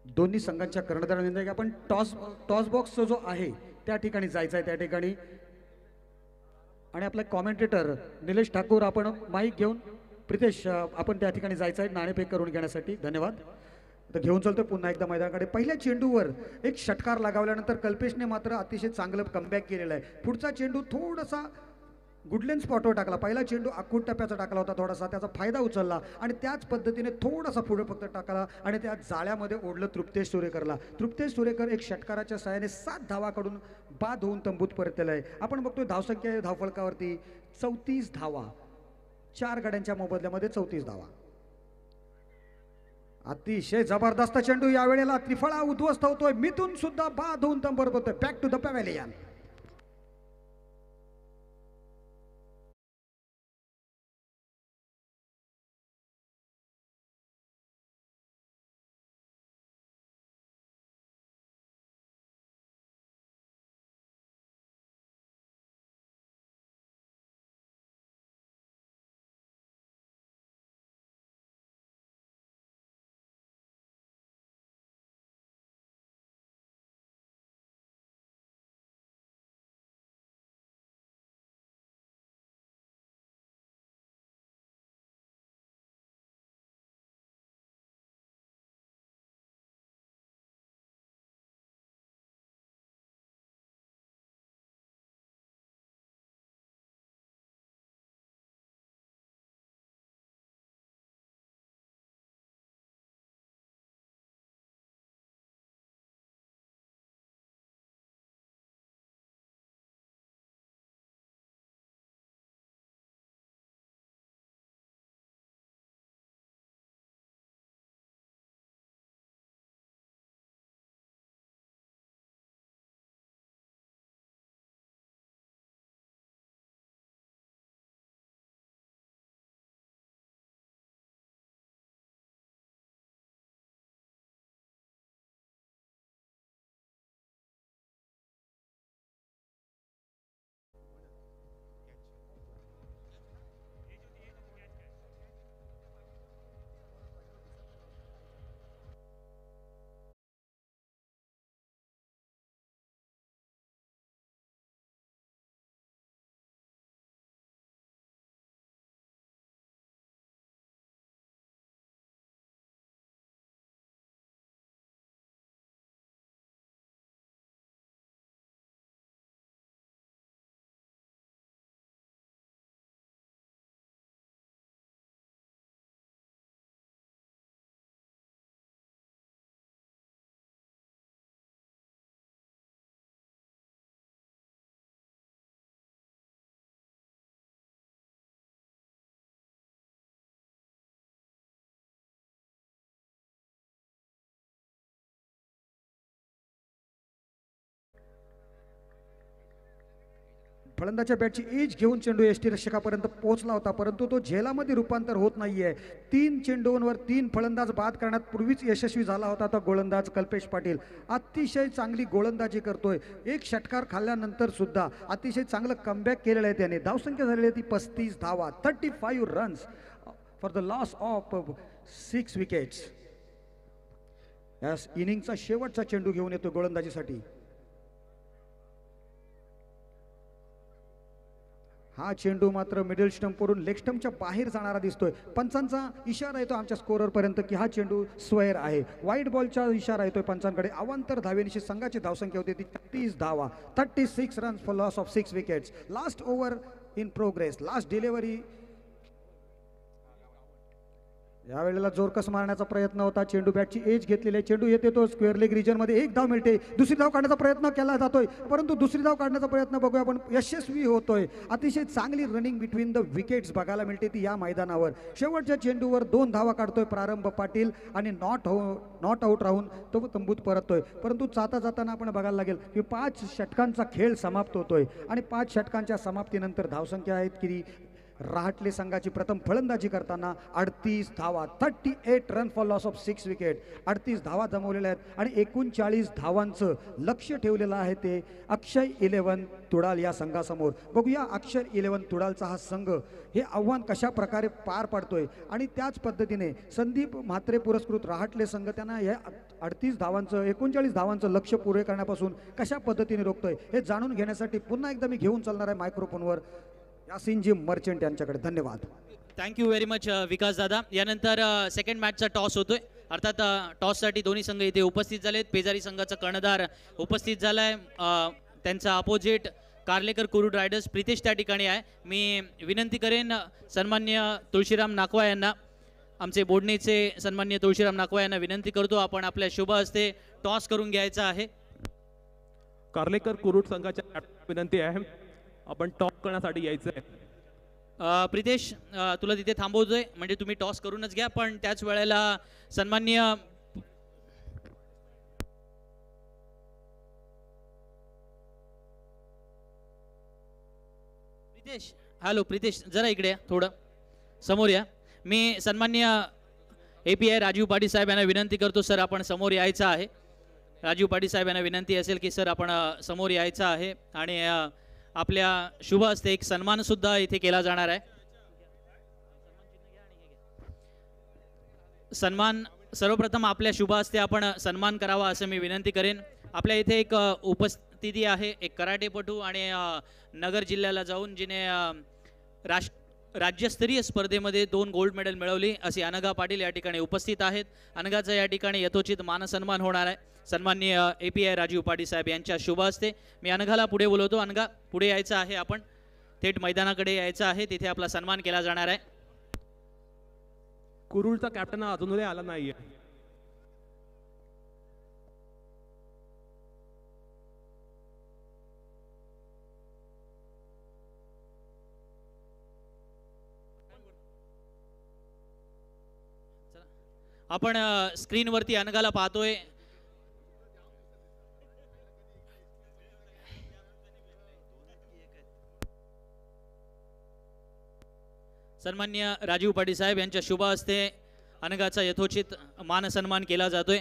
दोन्ही संघांच्या कर्णधारांनी आपण टॉस बॉक्स जो आहे त्या ठिकाणी जायचं आहे, त्या ठिकाणी. आणि आपले कॉमेंटेटर निलेश ठाकूर, आपण माईक घेऊन प्रितेश आपण त्या ठिकाणी जायचं आहे नाणेफेक करून घेण्यासाठी. धन्यवाद. तर घेऊन चालतो पुन्हा एकदा मैदानाकडे. पहिल्या चेंडूवर एक षटकार लगावल्यानंतर कल्पेशने मात्र अतिशय चांगलं कमबॅक केलेलं आहे. पुढचा चेंडू थोडासा गुडलँड स्पॉटवर टाकला, पहिला चेंडू आखूड टप्प्याचा टाकला होता, थोडासा त्याचा फायदा उचलला आणि त्याच पद्धतीने थोडासा पुढे फक्त टाकला आणि त्या जाळ्यामध्ये ओढलं तृप्तेश सुरेकरला. तृप्तेश सुरेकर एक षटकाराच्या सहाय्याने 7 धावाकडून बाद होऊन तंबूत परतलेला आहे. आपण बघतोय धावसंख्या धावफलकावरती 34 धावा, 4 गड्यांच्या मोबदल्यामध्ये 34 धावा. अतिशय जबरदस्त चेंडू यावेळेला त्रिफळा उद्ध्वस्त होतोय. मिथून सुद्धा बाद होऊन तंबूत परततोय. Back to the pavilion. फलंदाच्या बॅटची एज घेऊन चेंडू यष्टी रक्षकापर्यंत पोहोचला होता, परंतु तो झेलामध्ये रूपांतर होत नाहीये. 3 चेंडूंवर 3 फलंदाज बाद करण्यात पूर्वीच यशस्वी झाला होता तो गोलंदाज कल्पेश पाटील. अतिशय चांगली गोलंदाजी करतोय. एक षटकार खाल्ल्यानंतर सुद्धा अतिशय चांगलं कमबॅक केलेलं आहे त्याने. धावसंख्या झालेली आहे ती 35 धावा, 35 runs for the loss of 6 wickets. या इनिंगचा शेवटचा चेंडू घेऊन येतो गोलंदाजीसाठी. हा चेंडू मात्र मिडल स्टंपवरून लेग स्टंपच्या बाहेर जाणारा दिसतोय. पंचांचा इशारा येतो आमच्या स्कोररपर्यंत की हा चेंडू स्क्वेअर आहे. व्हाईट बॉलचा इशारा येतोय पंचांकडे. अवांतर धावेनिशी संघाची धावसंख्या होती ती 30 धावा, 36 runs for loss of 6 wickets. Last over in progress, last delivery. यावेळेला जोरकस मारण्याचा प्रयत्न होता. चेंडू बॅटची एज घेतलेली आहे. चेंडू येते तो स्क्वेअर लेग रिजनमध्ये. एक धाव मिळते. दुसरी धाव काढण्याचा प्रयत्न केला जातोय, परंतु दुसरी धाव काढण्याचा प्रयत्न बघूया आपण यशस्वी होतोय. अतिशय चांगली रनिंग बिटवीन द विकेट्स बघायला मिळते ती या मैदानावर. शेवटच्या चेंडूवर 2 धावा काढतोय प्रारंभ पाटील आणि नॉट आऊट राहून तो तंबूत परततोय. परंतु जाताना आपण बघायला लागेल की 5 षटकांचा खेळ समाप्त होतोय आणि 5 षटकांच्या समाप्तीनंतर धावसंख्या आहेत की रहाटले संघाची प्रथम फलंदाजी करताना 38 धावा, 38 run for loss of 6 wicket. 38 धावा जमवलेल्या आहेत आणि 39 धावांचं लक्ष ठेवलेलं आहे ते अक्षय 11 तुडाल या संघासमोर. बघूया अक्षय 11 तुडालचा हा संघ हे आव्हान कशा प्रकारे पार पाडतोय आणि त्याच पद्धतीने संदीप म्हात्रे पुरस्कृत रहाटले संघ त्यांना या 38 धावांचं 39 धावांचं लक्ष पुरे करण्यापासून कशा पद्धतीने रोखतोय हे जाणून घेण्यासाठी पुन्हा एकदा मी घेऊन चालणार आहे मायक्रोफोनवर यासिनजी मर्चंट यांच्याकडे. धन्यवाद. थँक्यू व्हेरी मच विकास दादा. यानंतर सेकंड मॅचचा टॉस होतोय. अर्थात टॉससाठी दोन्ही संघ इथे उपस्थित झालेत. पेजारी संघाचा कर्णधार उपस्थित झाला आहे. त्यांचा अपोजिट कार्लेकर कुरुड रायडर्स प्रितेश त्या ठिकाणी आहे. मी विनंती करेन सन्मान्य तुळशीराम नाकवा यांना, आमचे बोडणीचे सन्मान्य तुळशीराम नाकवा यांना विनंती करतो आपण आपल्या शुभ हस्ते टॉस करून घ्यायचा आहे. कार्लेकर कुरुड संघाच्या विनंती आहे आपण टॉस करण्यासाठी यायचं आहे. प्रितेश तुला तिथे थांबवतोय म्हणजे तुम्ही टॉस करूनच घ्या, पण त्याच वेळेला सन्मान्य प्रितेश, हॅलो प्रितेश, जरा इकडे या, थोडं समोर या. मी सन्मान्य API राजीव पाटील साहेब यांना विनंती करतो सर आपण समोर यायचं आहे. राजीव पाटील साहेब यांना विनंती असेल की सर आपण समोर यायचं आहे आणि आपल्या शुभ हस्ते एक सन्मान सुद्धा इथे केला जाणार आहे. सन्मान सर्वप्रथम आपल्या शुभ हस्ते आपण सन्मान करावा असं मी विनंती करेन. आपल्या इथे एक उपस्थिती आहे एक कराटेपटू आणि नगर जिल्ह्याला जाऊन जिने राज्यस्तरीय स्पर्धेमध्ये 2 गोल्ड मेडल मिळवली अशी अनघा पाटील या ठिकाणी उपस्थित आहेत. अनघाचा या ठिकाणी यथोचित मानसन्मान होणार आहे सन्माननीय API राजीव पाटील साहेब यांच्या शुभ हस्ते. मी अनघाला पुढे बोलवतो. अनघा पुढे यायचं आहे, आपण थेट मैदानाकडे यायचं आहे, तिथे आपला सन्मान केला जाणार आहे. कुरुळचा कॅप्टन अजूनही आला नाहीये. आपण स्क्रीनवरती अनघाला पाहतोय. सन्मान्य राजीव पाटील साहेब यांच्या शुभ हस्ते अनघाचा यथोचित मान सन्मान केला जातोय.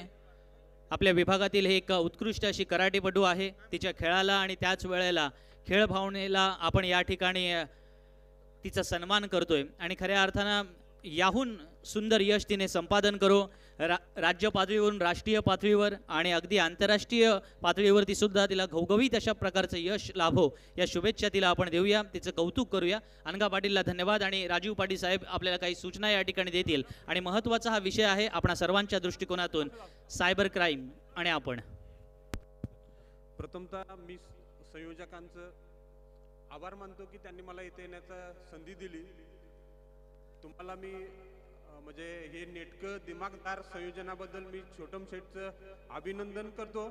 आपल्या विभागातील हे एक उत्कृष्ट अशी कराटेपटू आहे. तिच्या खेळाला आणि त्याच वेळेला खेळ भावनेला आपण या ठिकाणी तिचा सन्मान करतोय आणि खऱ्या अर्थानं याहून सुंदर यश तिने संपादन करो. राज्य पातळीवरून राष्ट्रीय पातळीवर आणि अगदी आंतरराष्ट्रीय पातळीवरती सुद्धा तिला घवघवीत अशा प्रकारचं यश लाभो या शुभेच्छा तिला आपण देऊया, तिचं कौतुक करूया. अनघा पाटीलला धन्यवाद. आणि राजीव पाटील साहेब आपल्याला काही सूचना या ठिकाणी देतील आणि महत्त्वाचा हा विषय आहे आपणा सर्वांच्या दृष्टिकोनातून सायबर क्राईम. आणि आपण प्रथमतः मी संयोजकांचं आभार मानतो की त्यांनी मला इथे येण्याचा संधी दिली. तुम्हाला मी म्हणजे हे नेटकं दिमागदार संयोजनाबद्दल मी छोटम शेठचं अभिनंदन करतो.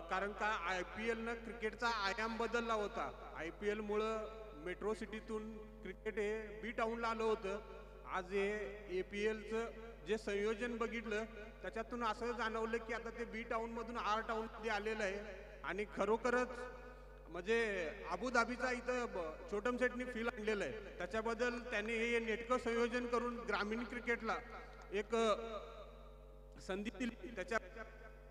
कारण का IPLनं क्रिकेटचा आयाम बदलला होता. IPLमुळं मेट्रो सिटीतून क्रिकेट हे बी टाऊनला आलं होतं. आज हे APLचं जे संयोजन बघितलं त्याच्यातून असं जाणवलं की आता ते बी टाऊनमधून R टाऊनमध्ये आलेलं आहे आणि खरोखरच म्हणजे अबुधाबीचा इथं छोटम सेटनी फील आणलेलं आहे, त्याच्याबद्दल त्यांनी हे नेटकं संयोजन करून ग्रामीण क्रिकेटला एक संधी दिली, त्याच्या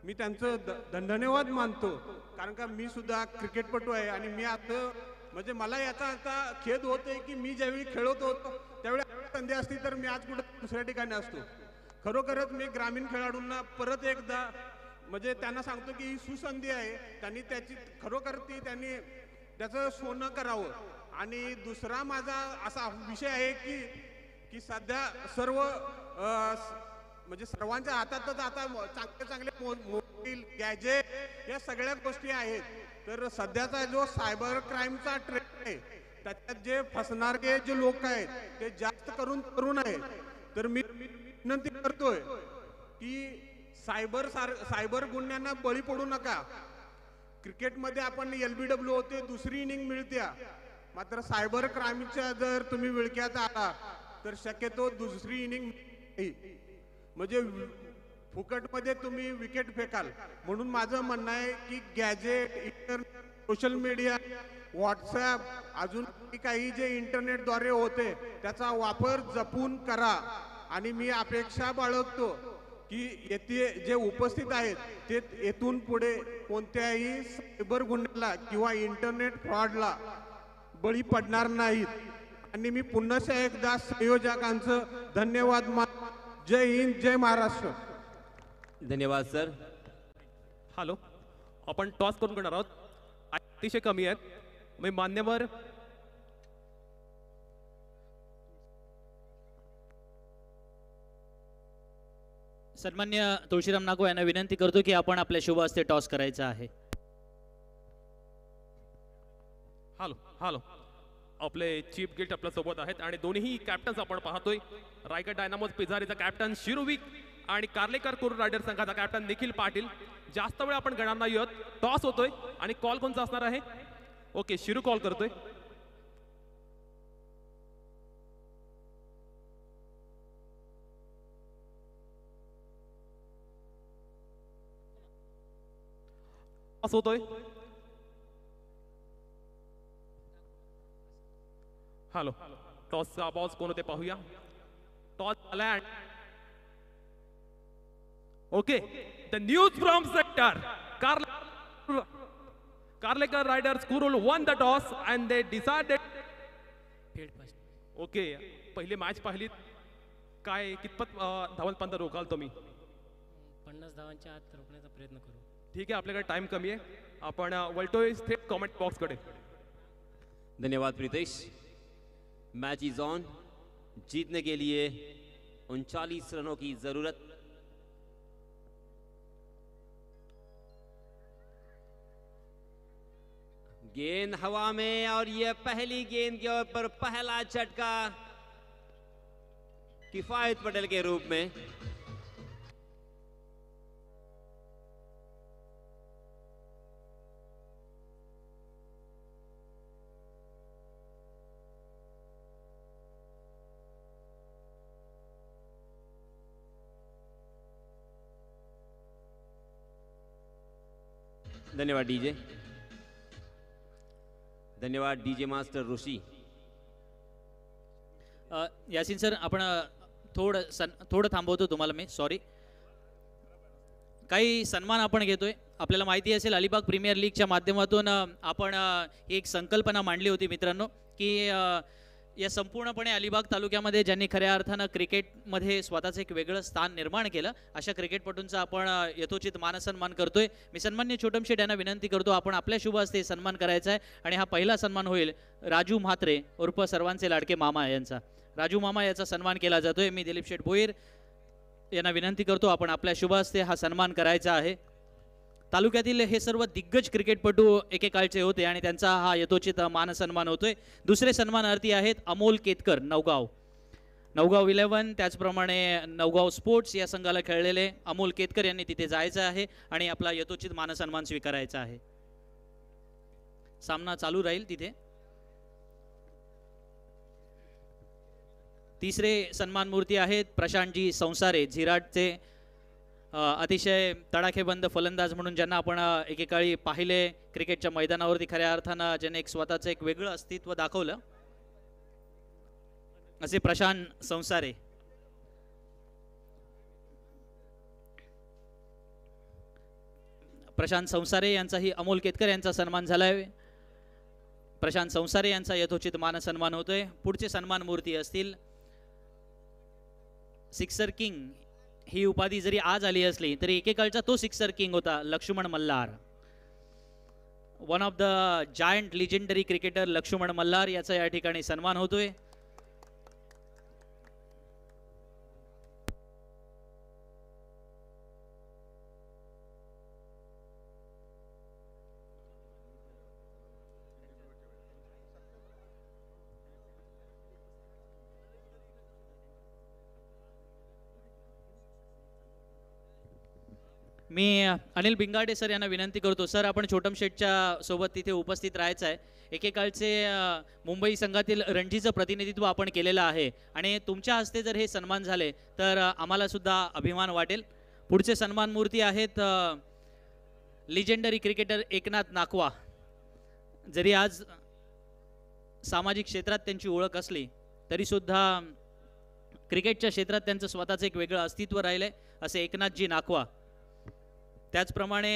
मी त्यांचं धन्यवाद मानतो. कारण का मी सुद्धा क्रिकेटपटू आहे आणि मी आता म्हणजे मला याचा आता खेद होतोय की मी ज्यावेळी खेळत होतो त्यावेळी संधी असती तर मी आज कुठं दुसऱ्या ठिकाणी असतो. खरोखरच मी ग्रामीण खेळाडूंना परत एकदा म्हणजे त्यांना सांगतो की ही सुसंधी आहे, त्यांनी त्याची खरोखर त्यांनी त्याचं सोनं करावं. आणि दुसरा माझा असा विषय आहे की सध्या सर्व म्हणजे सर्वांच्या हातातच आता चांगले चांगले मोबाईल गॅजेट या सगळ्या गोष्टी आहेत. तर सध्याचा जो सायबर क्राईमचा ट्रेंड आहे त्याच्यात जे फसणारे जे लोक आहेत ते जास्त करून तरुण आहेत. तर मी विनंती करतोय की सायबर गुन्ह्यांना बळी पडू नका. क्रिकेटमध्ये आपण LBW होते, दुसरी इनिंग मिळत्या, मात्र सायबर क्राईमच्या जर तुम्ही विळख्यात आला तर शक्यतो दुसरी इनिंग म्हणजे फुकटमध्ये तुम्ही विकेट फेकाल. म्हणून माझं म्हणणं आहे की gadget, internet, social media, WhatsApp, अजून काही जे इंटरनेटद्वारे होते त्याचा वापर जपून करा. आणि मी अपेक्षा बाळगतो की येथे जे उपस्थित आहेत ते येथून पुढे कोणत्याही सायबर गुन्ह्याला किंवा इंटरनेट फ्रॉडला बळी पडणार नाहीत. आणि मी पुन्हा एकदा संयोजकांचं धन्यवाद मानतो. जय हिंद, जय महाराष्ट्र. धन्यवाद सर. हॅलो, आपण टॉस करून करणार आहोत, अतिशय कमी आहेत. मी मान्यवर सन्मान्य तुळशीराम नागो यांना विनंती करतो की आपण आपल्या शुभ हस्ते टॉस करायचा आहे. हॅलो हॅलो, आपले चीफ गेस्ट आपल्या सोबत आहेत आणि दोन्ही कॅप्टन्स आपण पाहतोय. रायगड डायनामोज पिझारीचा कॅप्टन शिरुविक आणि कार्लेकर कुरुल रायडर संघाचा कॅप्टन निखिल पाटील. जास्त वेळ आपण गणणार नाही आहोत. टॉस होतोय आणि कॉल कोणचा असणार आहे? ओके, शिरू कॉल करतोय. टॉस होतोय. हॅलो, टॉसचा बॉस कोण होते पाहूया. टॉस झाला. Okay, the news from sector Karlekar riders Kurul won the toss and they decided. Okay, पहिले मॅच पाहिलीत, काय कितपत धावांपर्यंत रोखाल तुम्ही? 50 धावांच्या आत रोखण्याचा प्रयत्न करू. ठीक आहे, आपल्याकडे टाइम कमी आहे. आपण वळतोय थेट कमेंट बॉक्स कडे. धन्यवाद प्रीतेश. Match is on. जीतने के लिए 39 रनों की जरूरत. गेंद हवा में और यह पहली गेंद के ऊपर पहला झटका किफायत पटेल के रूप में. धन्यवाद डीजे. धन्यवाद डीजे मास्टर ऋषी. यासिन सर, आपण थोडं थांबवतो तुम्हाला मी, सॉरी. काही सन्मान आपण घेतोय. आपल्याला माहिती असेल अलिबाग प्रीमियर लीगच्या माध्यमातून आपण ही एक संकल्पना मांडली होती मित्रांनो की या संपूर्णपणे अलिबाग तालुक्यामध्ये ज्यांनी खऱ्या अर्थानं क्रिकेटमध्ये स्वतःचं एक वेगळं स्थान निर्माण केलं अशा क्रिकेटपटूंचा आपण यथोचित मानसन्मान करतोय. मी सन्मान्य छोटम शेठ यांना विनंती करतो आपण आपल्या शुभ हस्ते सन्मान करायचा आहे आणि हा पहिला सन्मान होईल राजू म्हात्रे उर्फ सर्वांचे लाडके मामा यांचा. राजू मामा याचा सन्मान केला जातोय. मी दिलीप शेठ भोईर यांना विनंती करतो आपण आपल्या शुभ हस्ते हा सन्मान करायचा आहे. तालुक्यातील हे सर्व दिग्गज क्रिकेटपटू एकेकाळचे होते आणि त्यांचा हा यथोचित मानसन्मान होतोय. दुसरे सन्मानार्थी आहेत अमोल केतकर नवगाव 11, त्याचप्रमाणे नवगाव स्पोर्ट्स या संघाला खेळलेले अमोल केतकर यांनी तिथे जायचं आहे आणि आपला यथोचित मानसन्मान स्वीकारायचा आहे. सामना चालू राहील तिथे. तिसरे सन्मान मूर्ती आहेत प्रशांतजी संसारे झिराटचे अतिशय तडाखेबंद फलंदाज म्हणून ज्यांना आपण एकेकाळी पाहिले क्रिकेटच्या मैदानावरती, खऱ्या अर्थानं ज्याने एक स्वतःचं एक वेगळं अस्तित्व दाखवलं, असे प्रशांत संसारे. प्रशांत संसारे यांचाही अमोल केतकर यांचा सन्मान झालाय. प्रशांत संसारे यांचा यथोचित मान सन्मान होतोय. पुढचे सन्मान मूर्ती असतील सिक्सर किंग. ही उपाधी जरी आज आली असली तरी एकेकाळचा तो सिक्सर किंग होता Laxman Malhar. One of the giant legendary cricketer Laxman Malhar याचा या ठिकाणी सन्मान होतोय. मी अनिल बिंगाडे सर यांना विनंती करतो, सर आपण छोटम शेठच्या सोबत तिथे उपस्थित राहायचं आहे. एकेकाळचे मुंबई संघातील रणजीचं प्रतिनिधित्व आपण केलेलं आहे आणि तुमच्या हस्ते जर हे सन्मान झाले तर आम्हाला सुद्धा अभिमान वाटेल. पुढचे सन्मान मूर्ती आहेत लिजेंडरी क्रिकेटर एकनाथ नाकवा. जरी आज सामाजिक क्षेत्रात त्यांची ओळख असली तरी सुद्धा क्रिकेटच्या क्षेत्रात त्यांचं स्वतःचं एक वेगळं अस्तित्व राहिलंय असे एकनाथजी नाकवा. त्याचप्रमाणे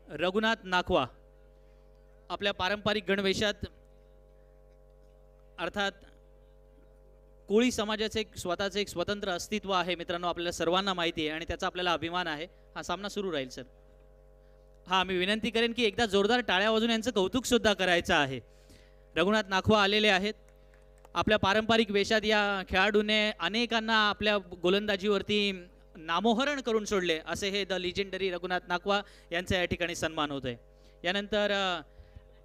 रघुनाथ नाखवा आपल्या पारंपरिक गणवेशात, अर्थात कोळी समाजाचे एक स्वतःचे एक स्वतंत्र अस्तित्व आहे मित्रांनो, आपल्याला सर्वांना माहिती आहे आणि त्याचा आपल्याला अभिमान आहे. हा सामना सुरू राहील सर. हा मी विनंती करेन की एकदा जोरदार टाळ्या वाजून यांचं कौतुक सुद्धा करायचं आहे. रघुनाथ नाखवा आलेले आहेत आपल्या पारंपरिक वेशात. या खेळाडूने अनेकांना आपल्या गोलंदाजीवरती नामोहरण करून सोडले असे हे द लिजेंडरी रघुनाथ नाकवा यांचा या ठिकाणी सन्मान होत आहे. यानंतर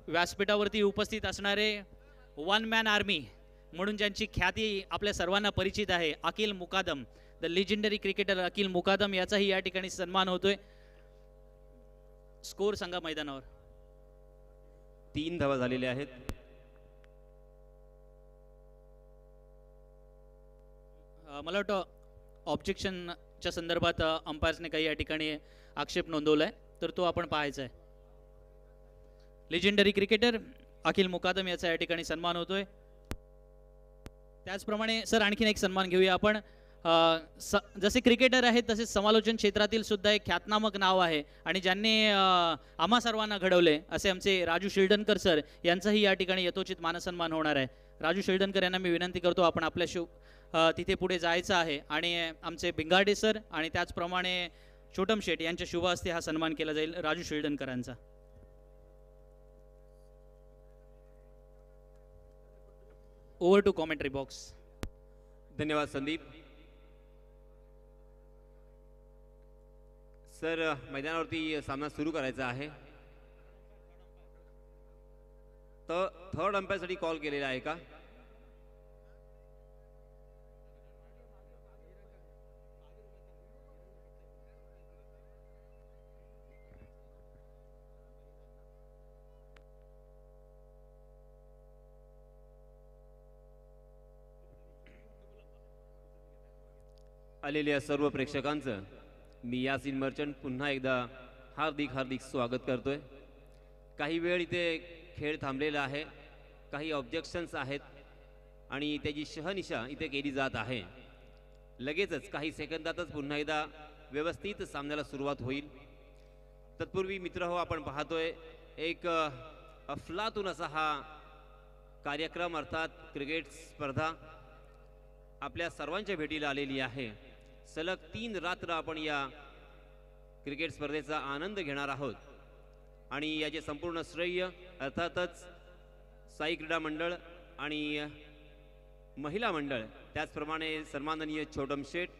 व्यासपीठावरती उपस्थित असणारे वन मॅन आर्मी म्हणून ज्यांची ख्याती आपल्या सर्वांना परिचित आहे, अखिल मुकादम, द लिजेंडरी क्रिकेटर अखिल मुकादम याचाही या ठिकाणी सन्मान होतोय. स्कोर सांगा मैदानावर. 3 धावा झालेल्या आहेत. मला वाटतं ऑब्जेक्शनच्या संदर्भात अंपायर्सने काही या ठिकाणी आक्षेप नोंदवलाय तर तो आपण पाहायचा आहे. लिजेंडरी क्रिकेटर अखिल मुकादम याचा या ठिकाणी सन्मान होतोय. त्याचप्रमाणे सर आणखीन एक सन्मान घेऊया आपण. जसे क्रिकेटर आहेत तसेच समालोचन क्षेत्रातील सुद्धा एक ख्यातनामक नाव आहे आणि ज्यांनी आम्हा सर्वांना घडवले असे आमचे राजू शिल्डनकर सर यांचाही या ठिकाणी यथोचित मानसन्मान होणार आहे. राजू शिल्डनकर यांना मी विनंती करतो आपण आपल्या तिथे पुढे जायचं आहे आणि आमचे बिंगाडे सर आणि त्याचप्रमाणे छोटम शेठ यांच्या शुभ हस्ते हा सन्मान केला जाईल राजू शिल्डनकरांचा. Over to commentary box. धन्यवाद संदीप सर. मैदानावरती सामना सुरू करायचा आहे. तर थर्ड अंपायरसाठी कॉल केलेला आहे का? आलेल्या सर्व प्रेक्षकांचं मी यासीन मर्चंट पुन्हा एकदा हार्दिक हार्दिक स्वागत करतोय. काही वेळ इथे खेळ थांबलेला आहे, काही ऑब्जेक्शन्स आहेत आणि त्याची शहनिशा इथे केली जात आहे. लगेचच काही सेकंदातच पुन्हा एकदा व्यवस्थित सामन्याला सुरुवात होईल. तत्पूर्वी मित्र हो, आपण पाहतोय एक अफलातून असा हा कार्यक्रम अर्थात क्रिकेट स्पर्धा आपल्या सर्वांच्या भेटीला आलेली आहे. सलग 3 रात्र आपण या क्रिकेट स्पर्धेचा आनंद घेणार आहोत आणि याचे संपूर्ण श्रेय अर्थातच साई क्रीडा मंडळ आणि महिला मंडळ त्याचप्रमाणे सन्माननीय छोटम शेठ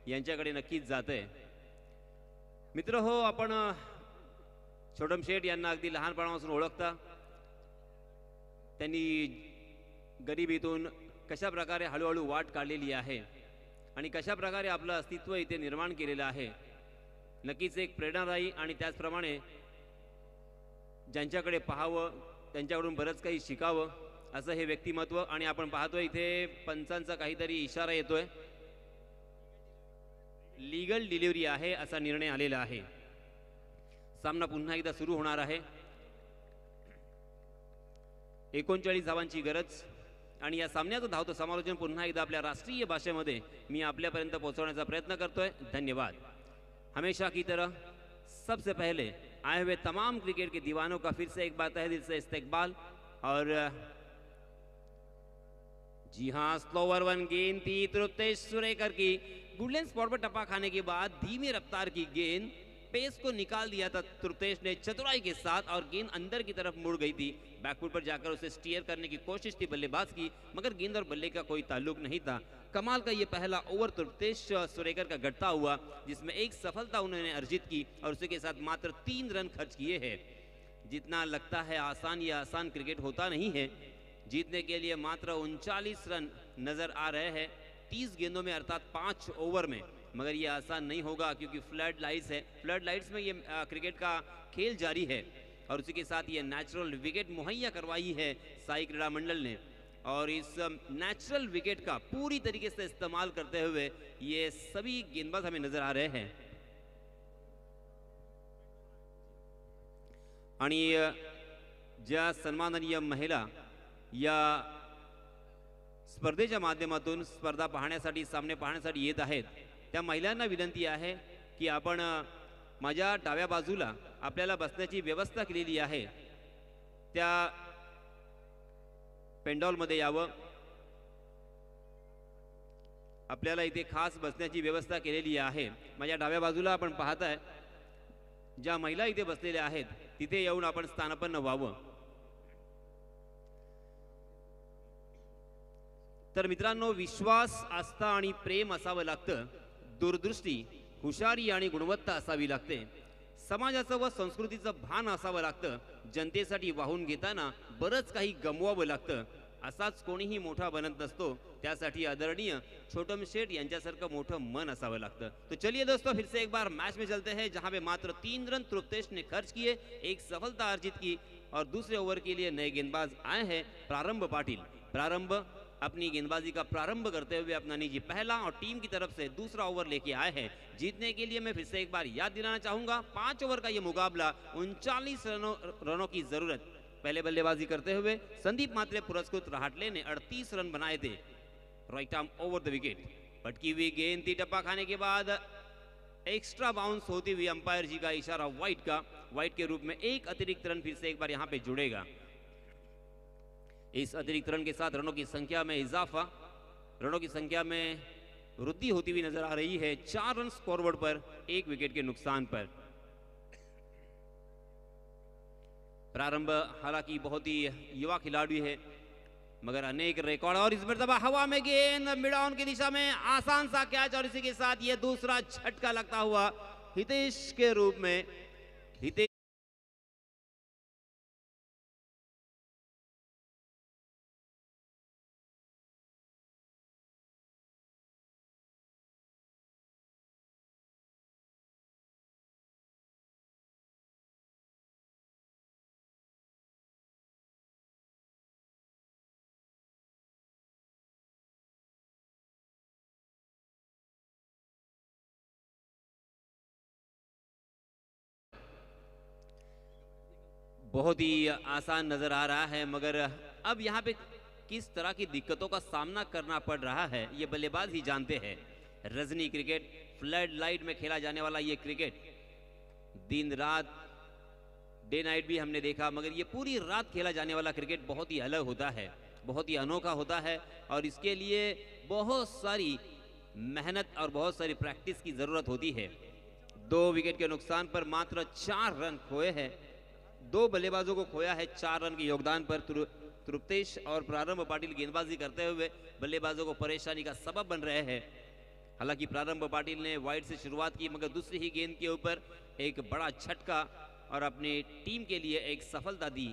यांच्याकडे नक्कीच जाते. मित्र हो, आपण छोटम शेठ यांना अगदी लहानपणापासून ओळखता. त्यांनी गरिबीतून कशा प्रकारे हळूहळू वाट काढलेली आहे आणि कशा प्रकारे आपलं अस्तित्व इथे निर्माण केलेलं आहे. नक्कीच एक प्रेरणादायी आणि त्याचप्रमाणे ज्यांच्याकडे पाहावं त्यांच्याकडून बरंच काही शिकावं असं हे व्यक्तिमत्व. आणि आपण पाहतोय इथे पंचांचा काहीतरी इशारा येतोय. लीगल डिलिव्हरी आहे असा निर्णय आलेला आहे. सामना पुन्हा एकदा सुरू होणार आहे. 39 धावांची गरज आणि या सामन्याचं धावतं समालोचन पुन्हा एकदा आपल्या राष्ट्रीय भाषेमध्ये मी आपल्यापर्यंत पोहोचवण्याचा प्रयत्न करतोय. धन्यवाद. हमेशा की तरह सबसे पहले आए हुए तमाम क्रिकेट के दीवानों का फिर से एक बार तहे दिल से इस्तकबाल. और जी हाँ, स्लोवर वन गेंद थी तृप्तेश सुरेकर की. गुडलैंड स्पॉट पर टप्पा खाने के बाद धीमी रफ्तार की गेंद, पेस को निकाल दिया था तृप्तेश ने चतुराई के साथ और गेंद अंदर की तरफ मुड़ गई थी. बैकफुट पर जाकर उसे स्टीयर करने की कोशिश थी बल्लेबाज की, मगर गेंद और बल्ले का कोई ताल्लुक नहीं था. कमाल का ये पहला ओवर तृप्तेश सुरेकर का घटता हुआ, जिसमें एक सफलता उन्होंने अर्जित की और उसी के साथ मात्र 3 रन खर्च किए हैं. जितना लगता है आसान, ये आसान क्रिकेट होता नहीं है. जीतने के लिए मात्र 39 रन नजर आ रहे हैं 30 गेंदों में, अर्थात 5 ओवर में. मगर ये आसान नहीं होगा क्योंकि फ्लड लाइट्स है. फ्लड लाइट्स में ये क्रिकेट का खेल जारी है और उसी के साथ ये नेचुरल विकेट मुहैया करवाई है साई क्रीड़ा मंडल ने. और इस नेचुरल विकेट का पूरी तरीके से इस्तेमाल करते हुए ये सभी गेंदबाज हमें नजर आ रहे हैं. आणि ज्या सन्माननीय महिला या स्पर्धेच्या माध्यमातून स्पर्धा पाहण्यासाठी, सामने पाहण्यासाठी येत आहेत, त्या महिलांना विनंती आहे की आपण माझ्या डाव्या बाजूला आपल्याला बसण्याची व्यवस्था केलेली आहे त्या पेंडॉलमध्ये यावं. आपल्याला इथे खास बसण्याची व्यवस्था केलेली आहे. माझ्या डाव्या बाजूला आपण पाहताय ज्या महिला इथे बसलेल्या आहेत तिथे येऊन आपण स्थानापन्न व्हावं. तर मित्रांनो, विश्वास, आस्था आणि प्रेम असावं लागतं. दूरदृष्टी, हुशारी आणि गुणवत्ता असावी लागते. समाजाचं व संस्कृतीचं भान असावं लागतं. जनतेसाठी वाहून घेताना बरंच काही गमवावं लागतं. असाच कोणीही मोठा बनत नसतो. त्यासाठी आदरणीय छोटम शेठ यांच्यासारखं मोठं मन असावं लागतं. तो चलिए दोस्तों, फिर से एक बार मैच में चलते हैं जहां पे मात्र 3 रन तृप्तेश ने खर्च किए, एक सफलता अर्जित की और दूसरे ओवर के लिए नए गेंदबाज आए हैं प्रारंभ पाटिल. प्रारंभ अपनी गेंदबाजी का प्रारंभ करते हुए अपना निजी पहला और टीम की तरफ से दूसरा ओवर लेके आए हैं. जीतने के लिए मैं फिर से एक बार याद दिलाना चाहूंगा, 5 ओवर का ये मुकाबला, 39 रनों की जरूरत. पहले बल्लेबाजी करते हुए संदीप मात्रे पुरस्कृत रहाटले ने 38 रन बनाए थे right arm over the wicket. पटकी हुई गेंद थी, टप्पा खाने के बाद एक्स्ट्रा बाउंस होती हुई अंपायर जी का इशारा वाइट का. वाइट के रूप में एक अतिरिक्त रन फिर से एक बार यहां पे जुड़ेगा. इस अतिरिक्त रन के साथ रनों की संख्या में इजाफा, रनों की संख्या में वृद्धि होती हुई नजर आ रही है. 4 रन स्कोरबोर्ड पर 1 विकेट के नुकसान पर. प्रारंभ हालांकि बहुत ही युवा खिलाड़ी है मगर अनेक रिकॉर्ड. और इस मर्तबा हवा में गेंद मिड ऑन की दिशा में आसान सा कैच और इसी के साथ ये दूसरा झटका लगता हुआ हितेश के रूप में. हितेश बहुत ही आसान नजर आ रहा है, मगर अब यहाँ पे किस तरह की दिक्कतों का सामना करना पड़ रहा है ये बल्लेबाज ही जानते हैं. रजनी क्रिकेट, फ्लड लाइट में खेला जाने वाला ये क्रिकेट, दिन रात, डे नाइट भी हमने देखा, मगर ये पूरी रात खेला जाने वाला क्रिकेट बहुत ही अलग होता है, बहुत ही अनोखा होता है और इसके लिए बहुत सारी मेहनत और बहुत सारी प्रैक्टिस की जरूरत होती है. 2 विकेट के नुकसान पर मात्र 4 रन खोए हैं. 2 बल्लेबाजों को खोया है 4 रन के योगदान पर. तृप्तेश और प्रारंभ पाटिल गेंदबाजी करते हुए बल्लेबाजों को परेशानी का सबब बन रहे हैं. हालांकि प्रारंभ पाटिल ने वाइड से शुरुआत की मगर दूसरी ही गेंद के ऊपर एक बड़ा झटका और अपनी टीम के लिए एक सफलता दी.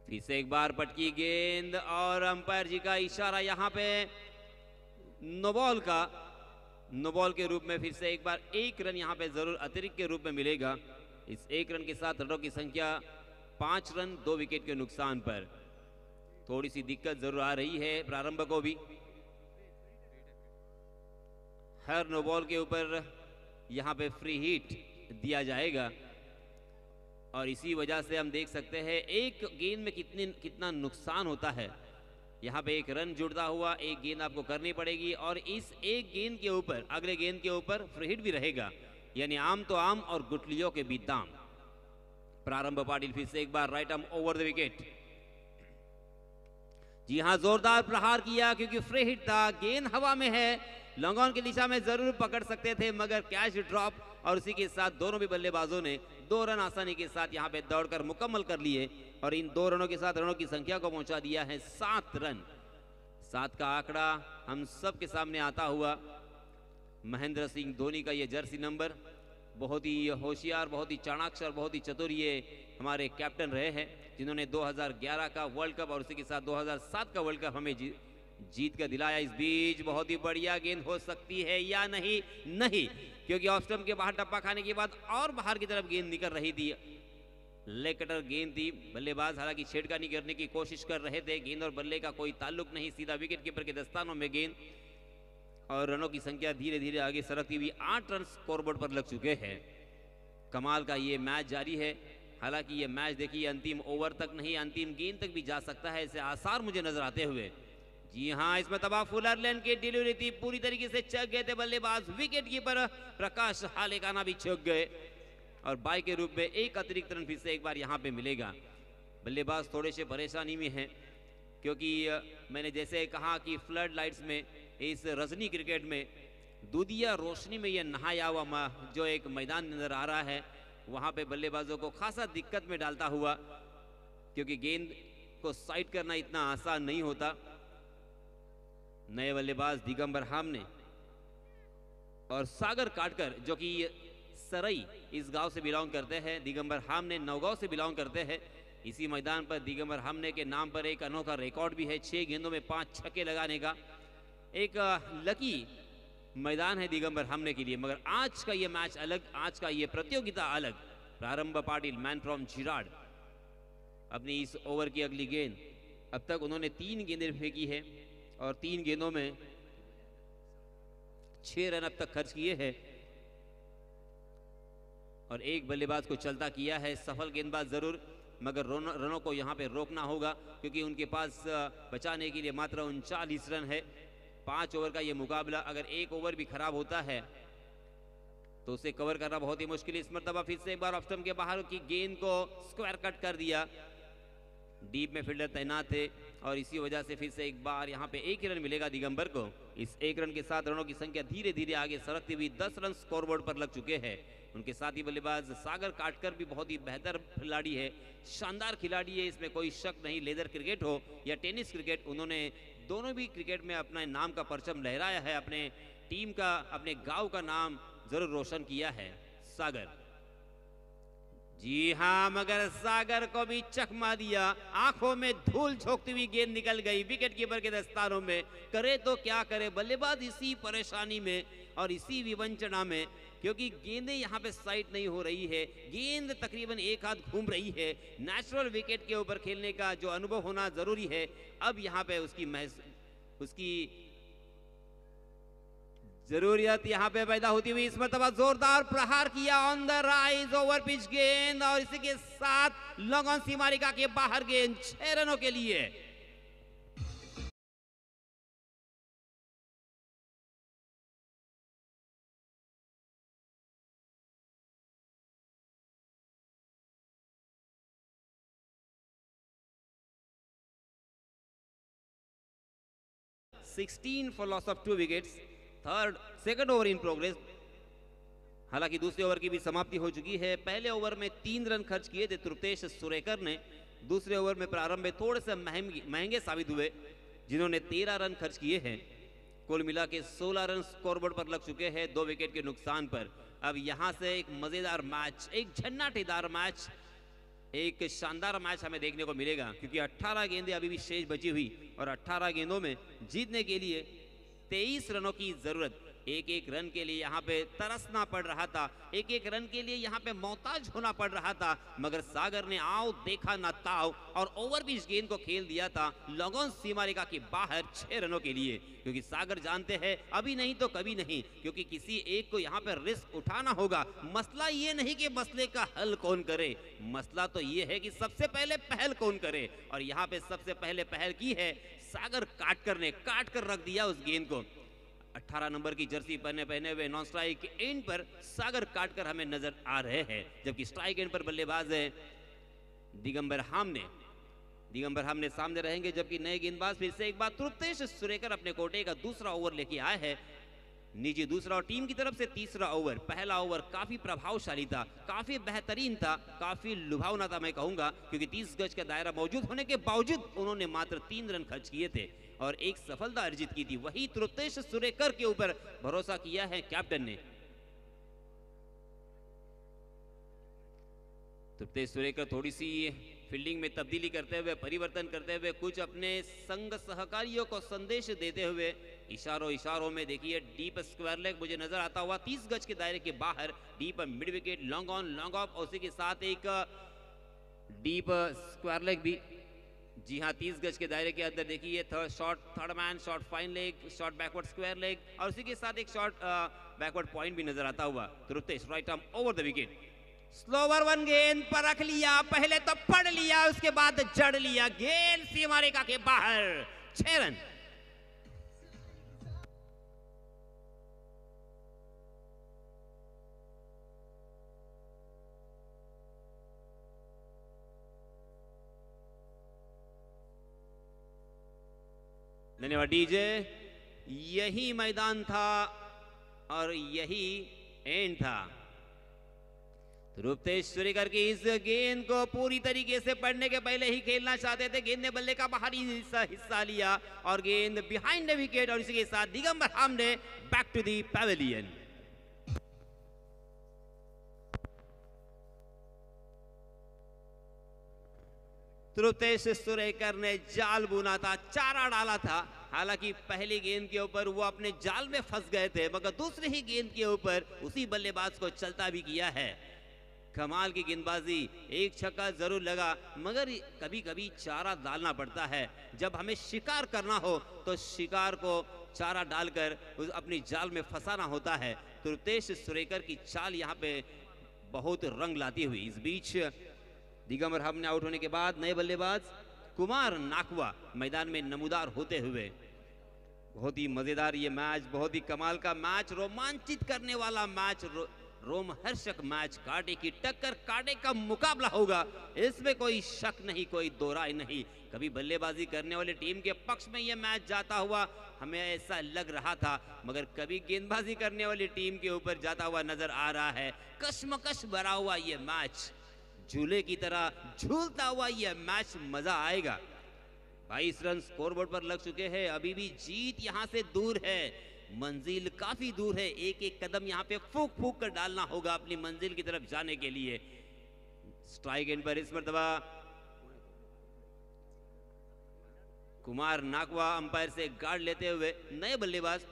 फिर से एक बार पटकी गेंद और अंपायर जी का इशारा यहां पे नो बॉल का. नो बॉल के रूप में फिर से एक बार 1 रन यहां पे जरूर अतिरिक्त के रूप में मिलेगा. इस 1 रन के साथ रनों की संख्या 5 रन 2 विकेट के नुकसान पर. थोड़ी सी दिक्कत जरूर आ रही है प्रारंभ को भी. हर नो बॉल के ऊपर यहाँ पे फ्री हिट दिया जाएगा और इसी वजह से हम देख सकते हैं एक गेंद में कितना नुकसान होता है। यहाँ पे एक रन जुड़ता हुआ एक गेंद आपको करनी पड़ेगी और इस एक गेंद के ऊपर अगले गेंद के ऊपर फ्री हिट भी रहेगा, यानी आम तो आम और गुटलियों के बीच दाम। प्रारंभ पाटिल फिर से एक बार right arm over the wicket. जी हां, जोरदार प्रहार किया क्योंकि फ्री हिट था, गेंद हवा में है, लॉन्ग ऑन की दिशा में जरूर पकड़ सकते थे मगर कैच ड्रॉप और उसी के साथ दोनों भी बल्लेबाजों ने 2 रन आसानी के साथ यहां पे दौड़कर मुकम्मल कर लिए और इन 2 रनों के साथ रनों की संख्या को पहुंचा दिया है 7 रन। 7 का आंकड़ा हम सब के सामने आता हुआ महेंद्र सिंह धोनी का ये जर्सी नंबर, बहुत ही होशियार, बहुत ही चाणाक्ष और बहुत ही चतुर ये हमारे कैप्टन रहे हैं जिन्होंने 2011 का वर्ल्ड कप और उसी के साथ 2007 का वर्ल्ड कप हमें जीत कर दिलाया। इस बीच बहुत ही बढ़िया गेंद हो सकती है या नहीं, नहीं, क्योंकि ऑफ स्टंप के बाहर टप्पा खाने के बाद और बाहर की तरफ गेंद निकल रही थी। लेग कटर गेंद थी, बल्लेबाज हालांकि छेड़खानी करने की कोशिश कर रहे थे, गेंद और बल्ले का कोई ताल्लुक नहीं, सीधा विकेट कीपर के दस्तानों में गेंद और रनों की संख्या धीरे धीरे आगे सरकती हुई 8 रन स्कोरबोर्ड पर लग चुके हैं। कमाल का ये मैच जारी है, हालांकि ये मैच देखिए अंतिम ओवर तक नहीं अंतिम गेंद तक भी जा सकता है, ऐसे आसार मुझे नजर आते हुए। जी हां, इसमें तबाह फुलरलैंड की डिलीवरी थी, पूरी तरीके से चक गए थे बल्लेबाज, विकेट कीपर प्रकाश हालेकाना भी चक गए और बाई के रूप में एक अतिरिक्त रन फिर से एक बार यहां पे मिलेगा। बल्लेबाज थोड़े से परेशानी में है क्योंकि मैंने जैसे कहा कि फ्लड लाइट्स में इस रजनी क्रिकेट में दूधिया रोशनी में यह नहाया हुआ जो एक मैदान नजर आ रहा है वहां पे बल्लेबाजों को खासा दिक्कत में डालता हुआ, क्योंकि गेंद को साइड करना इतना आसान नहीं होता। नए बल्लेबाज दिगंबर हामने और सागर काटकर जो कि सरई इस गांव से बिलोंग करते हैं, दिगंबर हामने नौगांव से बिलोंग करते हैं। इसी मैदान पर दिगंबर हामने के नाम पर एक अनोखा रिकॉर्ड भी है, 6 गेंदों में 5 छक्के लगाने का। एक लकी मैदान है दिगंबर हामने के लिए, मगर आज का ये मैच अलग, आज का ये प्रतियोगिता अलग। प्रारंभ पाटिल मैन फ्रॉम चिराड अपनी इस ओवर की अगली गेंद, अब तक उन्होंने 3 गेंदें फेंकी है और 3 गेंदों में 6 रन अब तक खर्च किए हैं और एक बल्लेबाज को चलता किया है। सफल गेंदबाज जरूर, मगर रनों को यहां पे रोकना होगा क्योंकि उनके पास बचाने के लिए मात्र 39 रन है। 5 ओवर का ये मुकाबला, अगर एक ओवर भी खराब होता है तो उसे कवर करना बहुत ही मुश्किल है। इस मरतबा फिर से एक बार ऑफ स्टंप के बाहर की गेंद को स्क्वायर कट कर दिया, डीप में फील्डर तैनात थे और इसी वजह से फिर से एक बार यहाँ पे 1 रन मिलेगा दिगंबर को। इस 1 रन के साथ रनों की संख्या धीरे धीरे आगे सरकती हुई 10 रन स्कोरबोर्ड पर लग चुके हैं। उनके साथ ही बल्लेबाज सागर काटकर भी बहुत ही बेहतर खिलाड़ी है, शानदार खिलाड़ी है, इसमें कोई शक नहीं। लेदर क्रिकेट हो या टेनिस क्रिकेट, उन्होंने दोनों भी क्रिकेट में अपने नाम का परचम लहराया है, अपने टीम का, अपने गांव का नाम जरूर रोशन किया है सागर। जी हां, मगर सागर को भी चकमा दिया, आंखों में धूल झोंकती हुई गेंद निकल गई विकेट कीपर के दस्तानों में। करे तो क्या करे बल्लेबाज इसी परेशानी में और इसी विवंचना में, क्योंकि गेंदें यहां पे साइड नहीं हो रही है, गेंद तकरीबन एक हाथ घूम रही है। नेचुरल विकेट के ऊपर खेलने का जो अनुभव होना जरूरी है, अब यहां पे उसकी जरूरियत यहां पे पैदा होती हुई इस मरतबा जोरदार प्रहार किया on the rise over pitch गेंद और इसी के साथ लॉन्ग ऑन सीमारिका के बाहर गेंद 6 रनों के लिए। Sixteen for loss of 2 wickets. Second over in progress. हालांकि दूसरे ओवर की भी समाप्ति हो चुकी है। पहले ओवर में 3 रन खर्च किए थे तृप्तेश सुरेकर ने, दूसरे ओवर में प्रारंभ में थोड़े से महंगे साबित हुए जिन्होंने 13 रन खर्च किए हैं। कुल मिला के 16 रन स्कोरबोर्ड पर लग चुके हैं 2 विकेट के नुकसान पर। अब यहां से एक मजेदार मैच, एक झन्नाटेदार मैच, एक शानदार मैच हमें देखने को मिलेगा क्योंकि 18 गेंदें अभी भी शेष बची हुई और 18 गेंदों में जीतने के लिए 23 रनों की जरूरत। एक एक रन के लिए यहाँ पे तरसना पड़ रहा था, एक एक रन के लिए यहाँ पे मोहताज होना पड़ रहा था, मगर सागर ने आओ देखा ना ताव और ओवर भी इस गेंद को खेल दिया था लॉन्ग ऑन सीमा रेखा के बाहर 6 रनों के लिए। क्योंकि सागर जानते हैं अभी नहीं तो कभी नहीं, क्योंकि किसी एक को यहाँ पे रिस्क उठाना होगा। मसला ये नहीं कि मसले का हल कौन करे, मसला तो ये है कि सबसे पहले पहल कौन करे, और यहाँ पे सबसे पहले पहल की है सागर काट कर रख दिया उस गेंद को। 18 नंबर की जर्सी पहने हुए नॉन स्ट्राइक एंड पर सागर काटकर हमें नजर आ रहे हैं, जबकि स्ट्राइक एंड पर बल्लेबाज है दिगंबर हमने सामने रहेंगे, जबकि नए गेंदबाज फिर से एक बार तृप्तेश सुरेकर अपने कोटे का दूसरा ओवर लेके आए हैं। निजी दूसरा और टीम की तरफ से तीसरा ओवर। पहला ओवर काफी प्रभावशाली था, काफी बेहतरीन था, काफी लुभावना था मैं कहूंगा, क्योंकि 30 गज का दायरा मौजूद होने के बावजूद उन्होंने मात्र 3 रन खर्च किए थे और एक सफलता अर्जित की थी। वही तृप्तेश सुरेकर के ऊपर भरोसा किया है कैप्टन ने। तृप्तेश सुरेकर थोड़ी सी फील्डिंग में तब्दीली करते हुए, परिवर्तन करते हुए, कुछ अपने संग सहकारियों को संदेश देते हुए इशारों में देखिए डीप स्क्वायर लेग मुझे नजर आता हुआ 30 गज के दायरे के बाहर, deep mid wicket, long on long off, और उसी के साथ एक डीप स्क्वायर लेग भी। जी हाँ, 30 गज के दायरे के अंदर देखिए third man shot, fine leg, shot backward square leg, और उसी के साथ एक शॉट बैकवर्ड पॉइंट भी नजर आता हुआ। Truptesh right arm over the wicket, slower one गेंद पर रख लिया, पहले तो पढ़ लिया उसके बाद जड़ लिया, गेंद सीमा रेखा के बाहर, 6 रन। धन्यवाद डीजे। यही मैदान था और यही एंड था। तृप्तेश सुरेकर की इस गेंद को पूरी तरीके से पढ़ने के पहले ही खेलना चाहते थे। गेंद ने बल्ले का बाहरी हिस्सा लिया और गेंद बिहाइंड द विकेट, और इसी के साथ दिगंबर हमने back to the pavilion. तृप्तेश Surekar ने जाल बुना था, चारा डाला था। हालांकि पहली गेंद के ऊपर वो अपने जाल में फंस गए थे, मगर दूसरी ही गेंद के ऊपर उसी बल्लेबाज को चलता भी किया है। कमाल की गेंदबाजी, एक छक्का जरूर लगा, मगर कभी कभी चारा डालना पड़ता है। जब हमें शिकार करना हो तो शिकार को चारा डालकर अपनी जाल में फंसाना होता है। तृप्तेश सुरेकर की चाल यहाँ पे बहुत रंग लाती हुई। इस बीच दिगंबर हम ने आउट होने के बाद नए बल्लेबाज कुमार नाकवा मैदान में नमूदार होते हुए। बहुत ही मजेदार ये मैच, बहुत ही कमाल का मैच, रोमांचित करने वाला मैच, रोमहर्षक मैच, कांटे की टक्कर, कांटे का मुकाबला होगा, इसमें कोई शक नहीं, कोई दो राय नहीं। कभी बल्लेबाजी करने वाली टीम के पक्ष में यह मैच जाता हुआ हमें ऐसा लग रहा था, मगर कभी गेंदबाजी करने वाली टीम के ऊपर जाता हुआ नजर आ रहा है। कश्मकश भरा हुआ यह मैच, झूले की तरह झूलता हुआ यह मैच, मजा आएगा। 22 रन स्कोरबोर्ड पर लग चुके हैं, अभी भी जीत यहां से दूर है, मंजिल काफी दूर है। एक एक कदम यहां पे फूक फूक कर डालना होगा अपनी मंजिल की तरफ जाने के लिए। स्ट्राइक एंड पर इस मर्तबा कुमार नाकवा अंपायर से गार्ड लेते हुए नए बल्लेबाज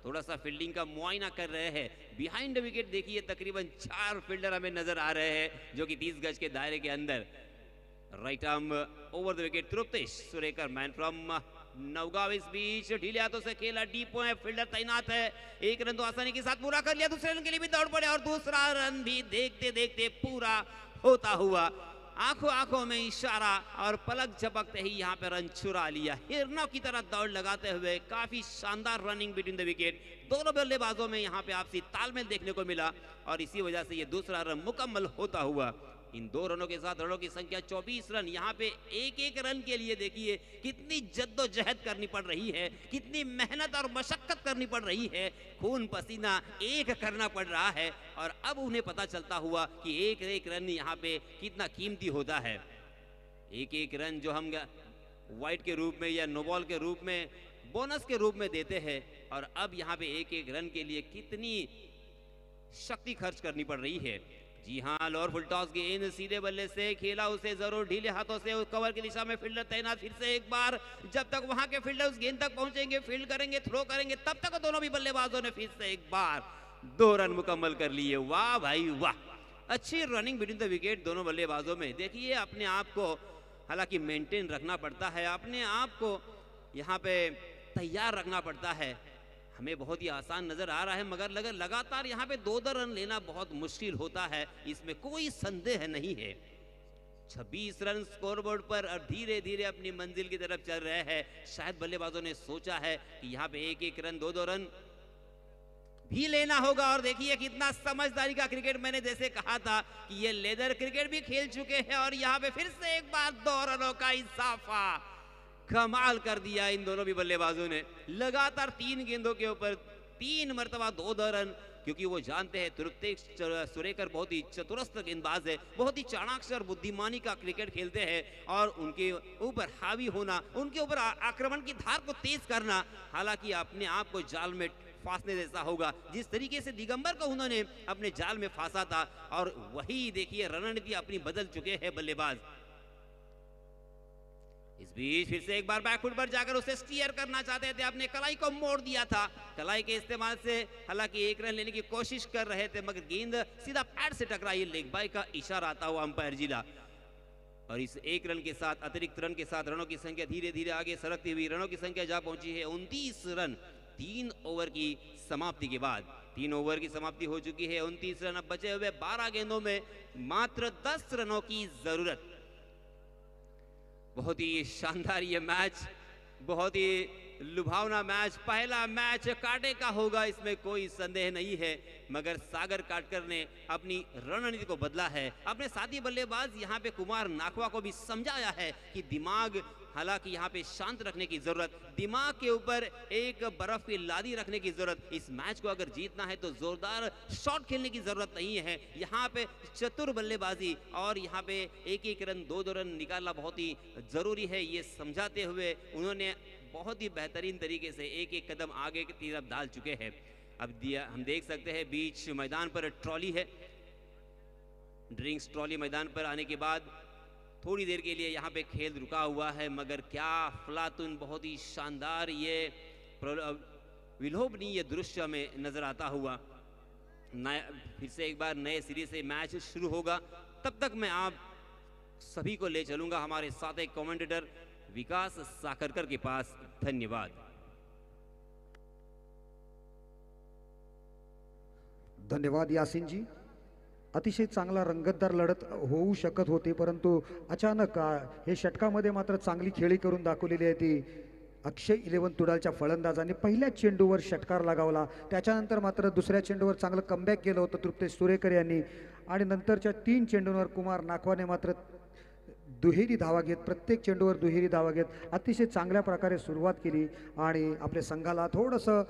थोड़ा सा फील्डिंग का मुआयना कर रहे हैं। बिहाइंड द विकेट देखिए तकरीबन 4 फील्डर हमें नजर आ रहे हैं, जो कि 30 गज के दायरे के अंदर। Right arm over the wicket Truptesh Surekar, man from Navgaon. इस बीच ढीले हाथों से खेला, डीप है, फील्डर तैनात है। एक रन तो आसानी के साथ पूरा कर लिया, दूसरे रन के लिए भी दौड़ पड़े और दूसरा रन भी देखते देखते पूरा होता हुआ। आंखों में इशारा और पलक झपकते ही यहाँ पे रन चुरा लिया। हिरनों की तरह दौड़ लगाते हुए काफी शानदार रनिंग बिटवीन द विकेट। दोनों बल्लेबाजों में यहाँ पे आपसी तालमेल देखने को मिला और इसी वजह से ये दूसरा रन मुकम्मल होता हुआ। इन 2 रनों के साथ रनों की संख्या 24 रन। यहाँ पे एक एक रन के लिए देखिए कितनी जद्दोजहद करनी पड़ रही है, कितनी मेहनत और मशक्कत करनी पड़ रही है, खून पसीना एक करना पड़ रहा है। और अब उन्हें पता चलता हुआ कि एक एक रन यहाँ पे कितना कीमती होता है। एक एक रन जो हम वाइट के रूप में या नो बॉल के रूप में, बोनस के रूप में देते हैं, और अब यहाँ पे एक एक रन के लिए कितनी शक्ति खर्च करनी पड़ रही है। जी हाँ, लोअर फुल टॉस गेंद सीधे बल्ले से खेला, उसे जरूर ढीले हाथों से कवर की दिशा में फील्डर तैनात फिर से एक बार। जब तक वहां के फील्डर उस गेंद तक पहुंचेंगे, फील्ड करेंगे, थ्रो करेंगे, तब तक दोनों भी बल्लेबाजों ने फिर से एक बार 2 रन मुकम्मल कर लिए। वाह भाई वाह, अच्छी रनिंग बिटवीन द विकेट दोनों बल्लेबाजों में। देखिए अपने आप को हालांकि मेंटेन रखना पड़ता है, अपने आप को यहाँ पे तैयार रखना पड़ता है। हमें बहुत ही आसान नजर आ रहा है, मगर लगातार यहाँ पे 2 रन लेना बहुत मुश्किल होता है, इसमें कोई संदेह नहीं है। 26 रन स्कोरबोर्ड पर और धीरे धीरे अपनी मंजिल की तरफ चल रहे हैं। शायद बल्लेबाजों ने सोचा है कि यहाँ पे 1-1 रन 2-2 रन भी लेना होगा। और देखिए कितना समझदारी का क्रिकेट, मैंने जैसे कहा था कि ये लेदर क्रिकेट भी खेल चुके हैं और यहाँ पे फिर से एक बार 2 रनों का इजाफा कमाल कर दिया इन दोनों भी बल्लेबाजों ने। लगातार 3 गेंदों के ऊपर 3 मरतबा 2-2 रन, क्योंकि वो जानते हैं तुरुतेश सुरेकर बहुत ही चतुरस्त्र गेंदबाज है, बहुत ही चाणाक्ष और बुद्धिमानी का क्रिकेट खेलते हैं और उनके ऊपर हावी होना, उनके ऊपर आक्रमण की धार को तेज करना, हालांकि अपने आप को जाल में फांसने जैसा होगा। जिस तरीके से दिगंबर को उन्होंने अपने जाल में फांसा था, और वही देखिए रणनीति अपनी बदल चुके हैं बल्लेबाज। इस बीच फिर से एक बार बैकफुट पर जाकर उसे स्टीयर करना चाहते थे, अपने कलाई को मोड़ दिया था। कलाई के इस्तेमाल से हालांकि 1 रन लेने की कोशिश कर रहे थे, मगर गेंद सीधा पैड से टकराई। लेग बाय का इशारा आता हुआ अंपायर जिला। और इस 1 रन के साथ, अतिरिक्त रन के साथ रनों की संख्या धीरे धीरे आगे सरकती हुई रनों की संख्या जा पहुंची है 29 रन 3 ओवर की समाप्ति के बाद। 3 ओवर की समाप्ति हो चुकी है, 29 रन अब बचे हुए 12 गेंदों में मात्र 10 रनों की जरूरत। बहुत ही शानदार ये मैच, बहुत ही लुभावना मैच, पहला मैच कांटे का होगा, इसमें कोई संदेह नहीं है। मगर सागर काटकर ने अपनी रणनीति को बदला है। अपने साथी बल्लेबाज यहाँ पे कुमार नाखवा को भी समझाया है कि दिमाग हालांकि यहाँ पे शांत रखने की जरूरत, दिमाग के ऊपर एक बर्फ की लादी रखने की जरूरत। इस मैच को अगर जीतना है तो जोरदार शॉट खेलने की जरूरत नहीं है, यहाँ पे चतुर बल्लेबाजी और यहाँ पे 1-1 रन 2-2 रन निकालना बहुत ही जरूरी है। ये समझाते हुए उन्होंने बहुत ही बेहतरीन तरीके से 1-1 कदम आगे की तरफ डाल चुके हैं। अब हम देख सकते हैं बीच मैदान पर ट्रॉली है। ड्रिंक्स ट्रॉली मैदान पर आने के बाद थोड़ी देर के लिए यहाँ पे खेल रुका हुआ है, मगर क्या अफलातुन, बहुत ही शानदार ये विलोभनीय दृश्य में नजर आता हुआ। फिर से एक बार नए सिरे से मैच शुरू होगा, तब तक मैं आप सभी को ले चलूंगा हमारे साथ एक कमेंटेटर विकास साखरकर के पास। धन्यवाद। धन्यवाद यासिन जी। अतिशय चांगला रंगतदार लढत होऊ शकत होती, परंतु अचानक हे षटकामध्ये मात्र चांगली खेळी करून दाखवलेली आहे ती अक्षय 11 तुडालच्या फलंदाजांनी। पहिल्या चेंडूवर षटकार लगावला, त्याच्यानंतर मात्र दुसऱ्या चेंडूवर चांगलं कमबॅक केलं होतं तृप्तेश सुरेकर यांनी, आणि नंतरच्या 3 चेंडूंवर कुमार नाखवाने मात्र दुहेरी धावा घेत, प्रत्येक चेंडूवर दुहेरी धावा घेत अतिशय चांगल्या प्रकारे सुरुवात केली आणि आपल्या संघाला थोडंसं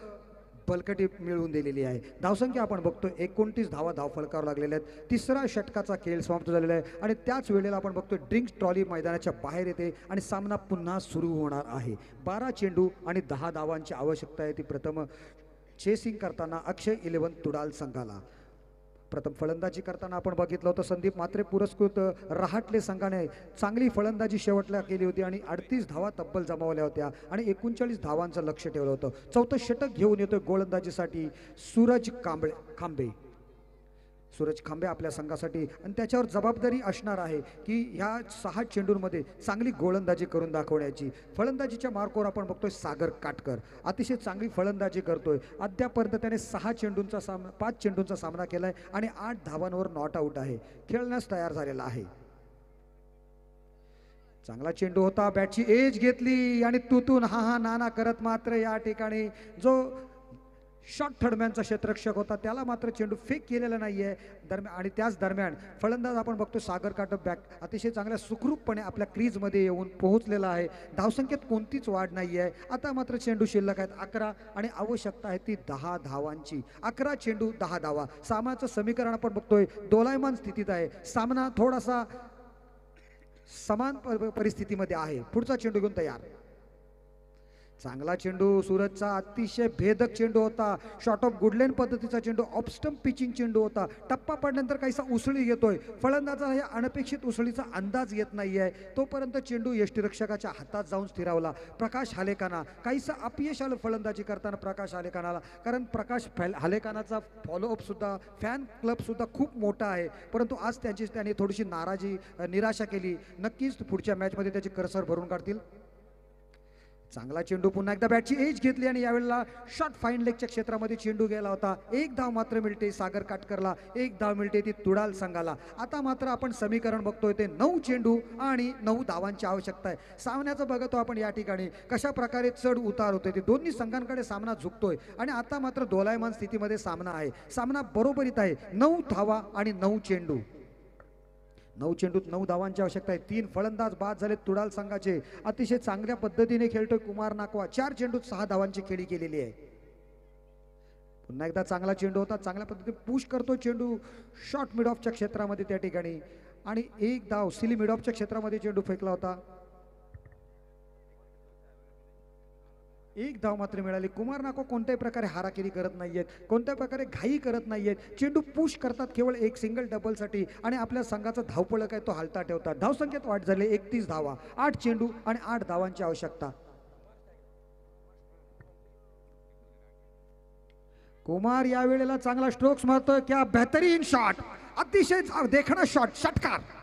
बलकटी मिळवून दिलेली आहे। धावसंख्या आपण बघतो 29 धावा धावफलकावर लागलेल्या आहेत। तिसरा षटकाचा खेळ समाप्त झालेला आहे आणि त्याच वेळेला आपण बघतो ड्रिंक्स ट्रॉली मैदानाच्या बाहेर येते आणि सामना पुन्हा सुरू होणार आहे। 12 चेंडू आणि 10 धावांची आवश्यकता आहे ती प्रथम चेसिंग करताना अक्षय 11 तुडाल संघाला। प्रथम फलंदाजी करताना आपण बघितलं होतं संदीप मात्रे पुरस्कृत रहाटले संघाने चांगली फलंदाजी शेवटला केली होती आणि 38 धावा तब्बल जमावल्या होत्या आणि 39 धावांचं लक्ष्य ठेवलं होतं। चौथं षटक घेऊन येतोय गोलंदाजीसाठी सूरज खांबे। सूरज खांबे आपल्या संघासाठी, आणि त्याच्यावर जबाबदारी असणार आहे की ह्या 6 चेंडूंमध्ये चांगली गोलंदाजी करून दाखवण्याची। फलंदाजीच्या मार्कवर आपण बघतोय सागर काटकर अतिशय चांगली फलंदाजी करतोय। अद्यापर्यंत त्याने 5 चेंडूंचा सामना केलाय आणि 8 धावांवर नॉट आउट आहे, खेळण्यास तयार झालेला आहे। चांगला चेंडू होता, बॅटची एज घेतली आणि तुतून हा नाना करत मात्र या ठिकाणी जो शॉट थर्डमॅनचा क्षेत्ररक्षक होता त्याला मात्र चेंडू फेक केलेला नाहीये दरम्यान, आणि त्याच दरम्यान फलंदाज आपण बघतो सागर काटक बॅक अतिशय चांगल्या सुखरूपपणे आपल्या क्रीजमध्ये येऊन पोहोचलेला आहे। धावसंख्येत कोणतीच वाढ नाहीये। आता मात्र चेंडू शिल्लक आहेत 11 आणि आवश्यकता आहे ती 10 धावांची। 11 चेंडू 10 धावा। सामन्याचं समीकरण आपण बघतोय दोलायमान स्थितीत आहे, सामना थोडासा समान परिस्थितीमध्ये आहे। पुढचा चेंडू घेऊन तयार। चांगला चेंडू सूरजचा, अतिशय भेदक चेंडू होता. शॉर्ट ऑफ गुडलेन पद्धतीचा चेंडू, ऑफ स्टंप पिचिंग चेंडू होता. टप्पा पडल्यानंतर काहीसा उसळी येतोय. फलंदाजा या अनपेक्षित उसळीचा अंदाज येत नाहीये. तोपर्यंत चेंडू यष्टीरक्षकाच्या हातात जाऊन स्थिरावला. प्रकाश हालेकाना काहीसा अपयश आलं फलंदाजी करताना प्रकाश हालेकानाला, कारण प्रकाश हालेकानाचा फॉलोअप सुद्धा फॅन क्लब सुद्धा खूप मोठा आहे. परंतु आज त्याने थोडीशी निराशा केली. नक्कीच पुढच्या मॅचमध्ये त्याची करसर भरून काढतील. चांगला चेंडू, पुन्हा एकदा बॅटची एज घेतली आणि यावेळेला शॉर्ट फाईन लेगच्या क्षेत्रामध्ये चेंडू गेला होता. एक धाव मात्र मिळते सागर काटकरला, एक धाव मिळते ती तुडाल संघाला. आता मात्र आपण समीकरण बघतोय ते 9 चेंडू आणि 9 धावांची आवश्यकता आहे. सामन्याचं बघतो आपण या ठिकाणी कशा प्रकारे चढ उतार होतोय. ते दोन्ही संघांकडे सामना झुकतोय आणि आता मात्र दोलायमान स्थितीमध्ये सामना आहे. सामना बरोबरीत आहे. 9 धावा आणि 9 चेंडू. 9 चेंडूत 9 धावांची आवश्यकता आहे. 3 फलंदाज बाद झाले तुडाल संघाचे. अतिशय चांगल्या पद्धतीने खेळतोय कुमार नाकवा. 4 चेंडूत 6 धावांची खेळी केलेली आहे. पुन्हा एकदा चांगला चेंडू होता. चांगल्या पद्धतीने पुश करतो चेंडू शॉर्ट मिड ऑफच्या क्षेत्रामध्ये त्या ठिकाणी, आणि एक धाव सिली मिड ऑफच्या क्षेत्रामध्ये चेंडू फेकला होता. एक धाव मात्र मिळाली. कुमार नाको कोणत्याही प्रकारे हाराकिरी करत नाहीयेत, कोणत्याही प्रकारे घाई करत नाहीयेत. चेंडू पुश करतात केवळ एक सिंगल डबलसाठी आणि आपल्या संघाचा धावपळक आहे तो हालता ठेवतात. धावसंख्येत वाढ झाली 31 धावा. 8 चेंडू आणि 8 धावांची आवश्यकता. कुमार या वेळेला चांगला स्ट्रोक्स मारतोय. क्या बेहतरीन शॉट, अतिशय देखणा शॉट, षटकार.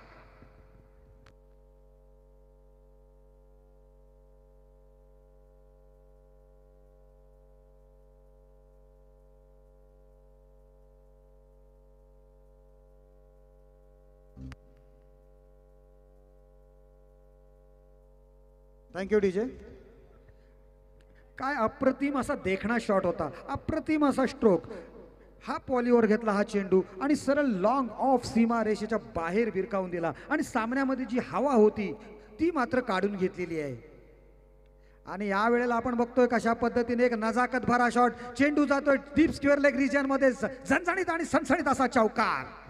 Thank you DJ. काय अप्रतिम असा देखणा शॉट होता, अप्रतिम असा स्ट्रोक. हा पॉलीवर घेतला हा चेंडू आणि सरळ लॉंग ऑफ सीमा रेषेच्या बाहेर भिरकावून दिला आणि सामन्यामध्ये जी हवा होती ती मात्र काढून घेतलेली आहे. आणि या वेळेला आपण बघतोय कशा पद्धतीने एक नजाकत भरा शॉट. चेंडू जातोय डीप स्क्वेअर लेग रिजन मध्ये, झणझणीत आणि सणसणीत असा चौकार.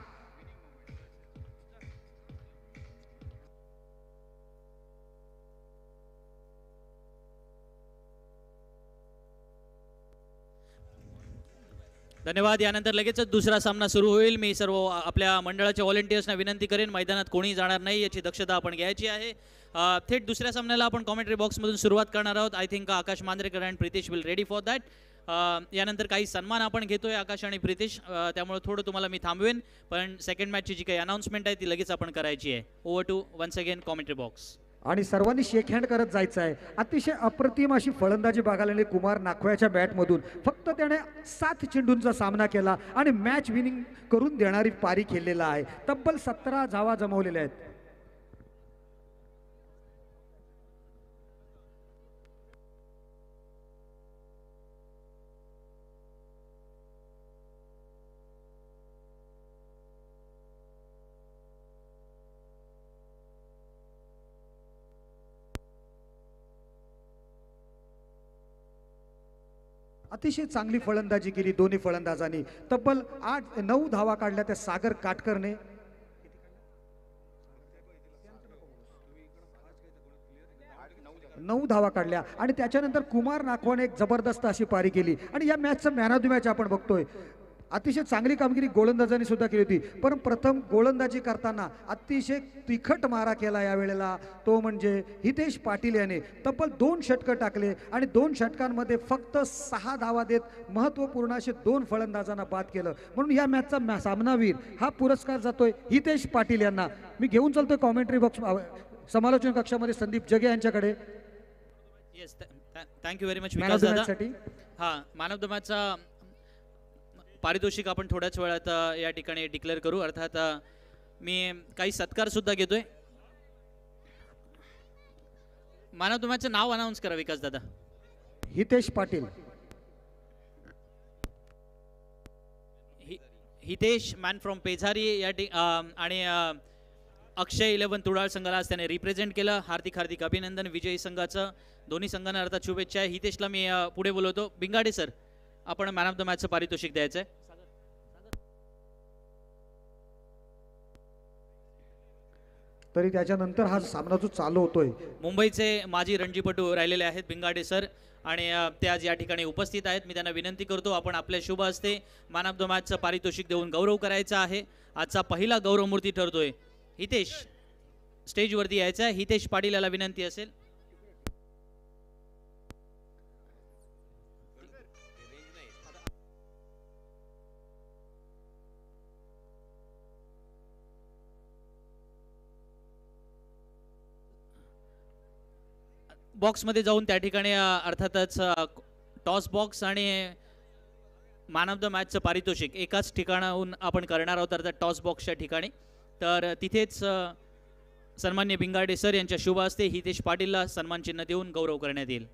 धन्यवाद. यानंतर लगेचच दुसरा सामना सुरू होईल. मी सर्व आपल्या मंडळाच्या व्हॉलेंटियर्सना विनंती करेन मैदानात कोणी जाणार नाही याची दक्षता आपण घ्यायची आहे. थेट दुसऱ्या सामन्याला आपण कॉमेंट्री बॉक्समधून सुरुवात करणार आहोत. I think Akash Manjrekar and Pritesh will ready for that. यानंतर काही सन्मान आपण घेतोय आकाश आणि प्रितेश, त्यामुळे थोडं तुम्हाला मी थांबवेन, पण सेकंड मॅचची जी काही अनाउन्समेंट आहे ती लगेच आपण करायची आहे. Over to once again commentary box. आणि सर्वांनी शेक हँड करत जायचं आहे. अतिशय अप्रतिम अशी फलंदाजी बघायला कुमार नाखव्याच्या बॅटमधून. फक्त त्याने 7 चेंडूंचा सामना केला आणि मॅच विनिंग करून देणारी पारी खेळलेला आहे. तब्बल 17 धावा जमवलेल्या आहेत. अतिशय चांगली फलंदाजी केली दोन्ही फलंदाजांनी. तब्बल 8-9 धावा काढल्या त्या सागर काटकरने. 9 धावा काढल्या आणि त्याच्यानंतर कुमार नाखवाने एक जबरदस्त अशी पारी केली. आणि या मॅचचं मॅन ऑफ द मॅच आपण बघतोय. अतिशय चांगली कामगिरी गोलंदाजांनी सुद्धा केली होती, पण प्रथम गोलंदाजी करताना अतिशय तिखट मारा केला या वेळेला तो म्हणजे हितेश पाटील याने. तब्बल 2 षटकं टाकले आणि 2 षटकांमध्ये फक्त 6 धावा देत महत्त्वपूर्ण असे 2 फलंदाजांना बाद केलं. म्हणून या मॅचचा सामनावीर हा पुरस्कार जातोय हितेश पाटील यांना. मी घेऊन चालतोय कॉमेंट्री बॉक्स समालोचन कक्षामध्ये संदीप जगे यांच्याकडे. Yes, thank you very much man of Vikas the दादा. मॅचसाठी हां, मॅन ऑफ द मॅचचा पारितोषिक आपण थोड्याच वेळात या ठिकाणी डिक्लेअर करू. अर्थात मी काही सत्कार सुद्धा घेतोय. मॅन ऑफ द मॅचचं नाव अनाऊन्स करा विकास दादा. हितेश पाटील. हितेश मॅन फ्रॉम पेझारी या आणि अक्षय 11 तुडाळ संघाला आज त्याने रिप्रेझेंट केलं. हार्दिक हार्दिक अभिनंदन विजयी संघाचं. दोन्ही संघांना अर्थात शुभेच्छा. हितेशला मी पुढे बोलवतो. बिंगाडे सर, आपण मॅन ऑफ द मॅचचं पारितोषिक द्यायचं आहे. तरी त्याच्यानंतर हा सामना जो चालू होतोय, मुंबईचे माजी रणजीपटू राहिलेले आहेत बिंगाडे सर. आणि ते आज या ठिकाणी उपस्थित आहेत. मी त्यांना विनंती करतो आपण आपल्या शुभ हस्ते मॅन ऑफ द मॅचचं पारितोषिक देऊन गौरव करायचा आहे. आजचा पहिला गौरवमूर्ती ठरतोय. हितेश स्टेजवरती यायचा आहे. हितेश पाटील याला विनंती असेल. बॉक्समध्ये जाऊन त्या ठिकाणी अर्थातच टॉस बॉक्स आणि मॅन ऑफ द मॅचचं पारितोषिक एकाच ठिकाणाहून आपण करणार आहोत अर्थात टॉस बॉक्सच्या ठिकाणी. तर तिथेच सन्मान्य भिंगाडे सर यांच्या शुभ हस्ते हितेश पाटीलला सन्मान चिन्ह देऊन गौरव करण्यात येईल.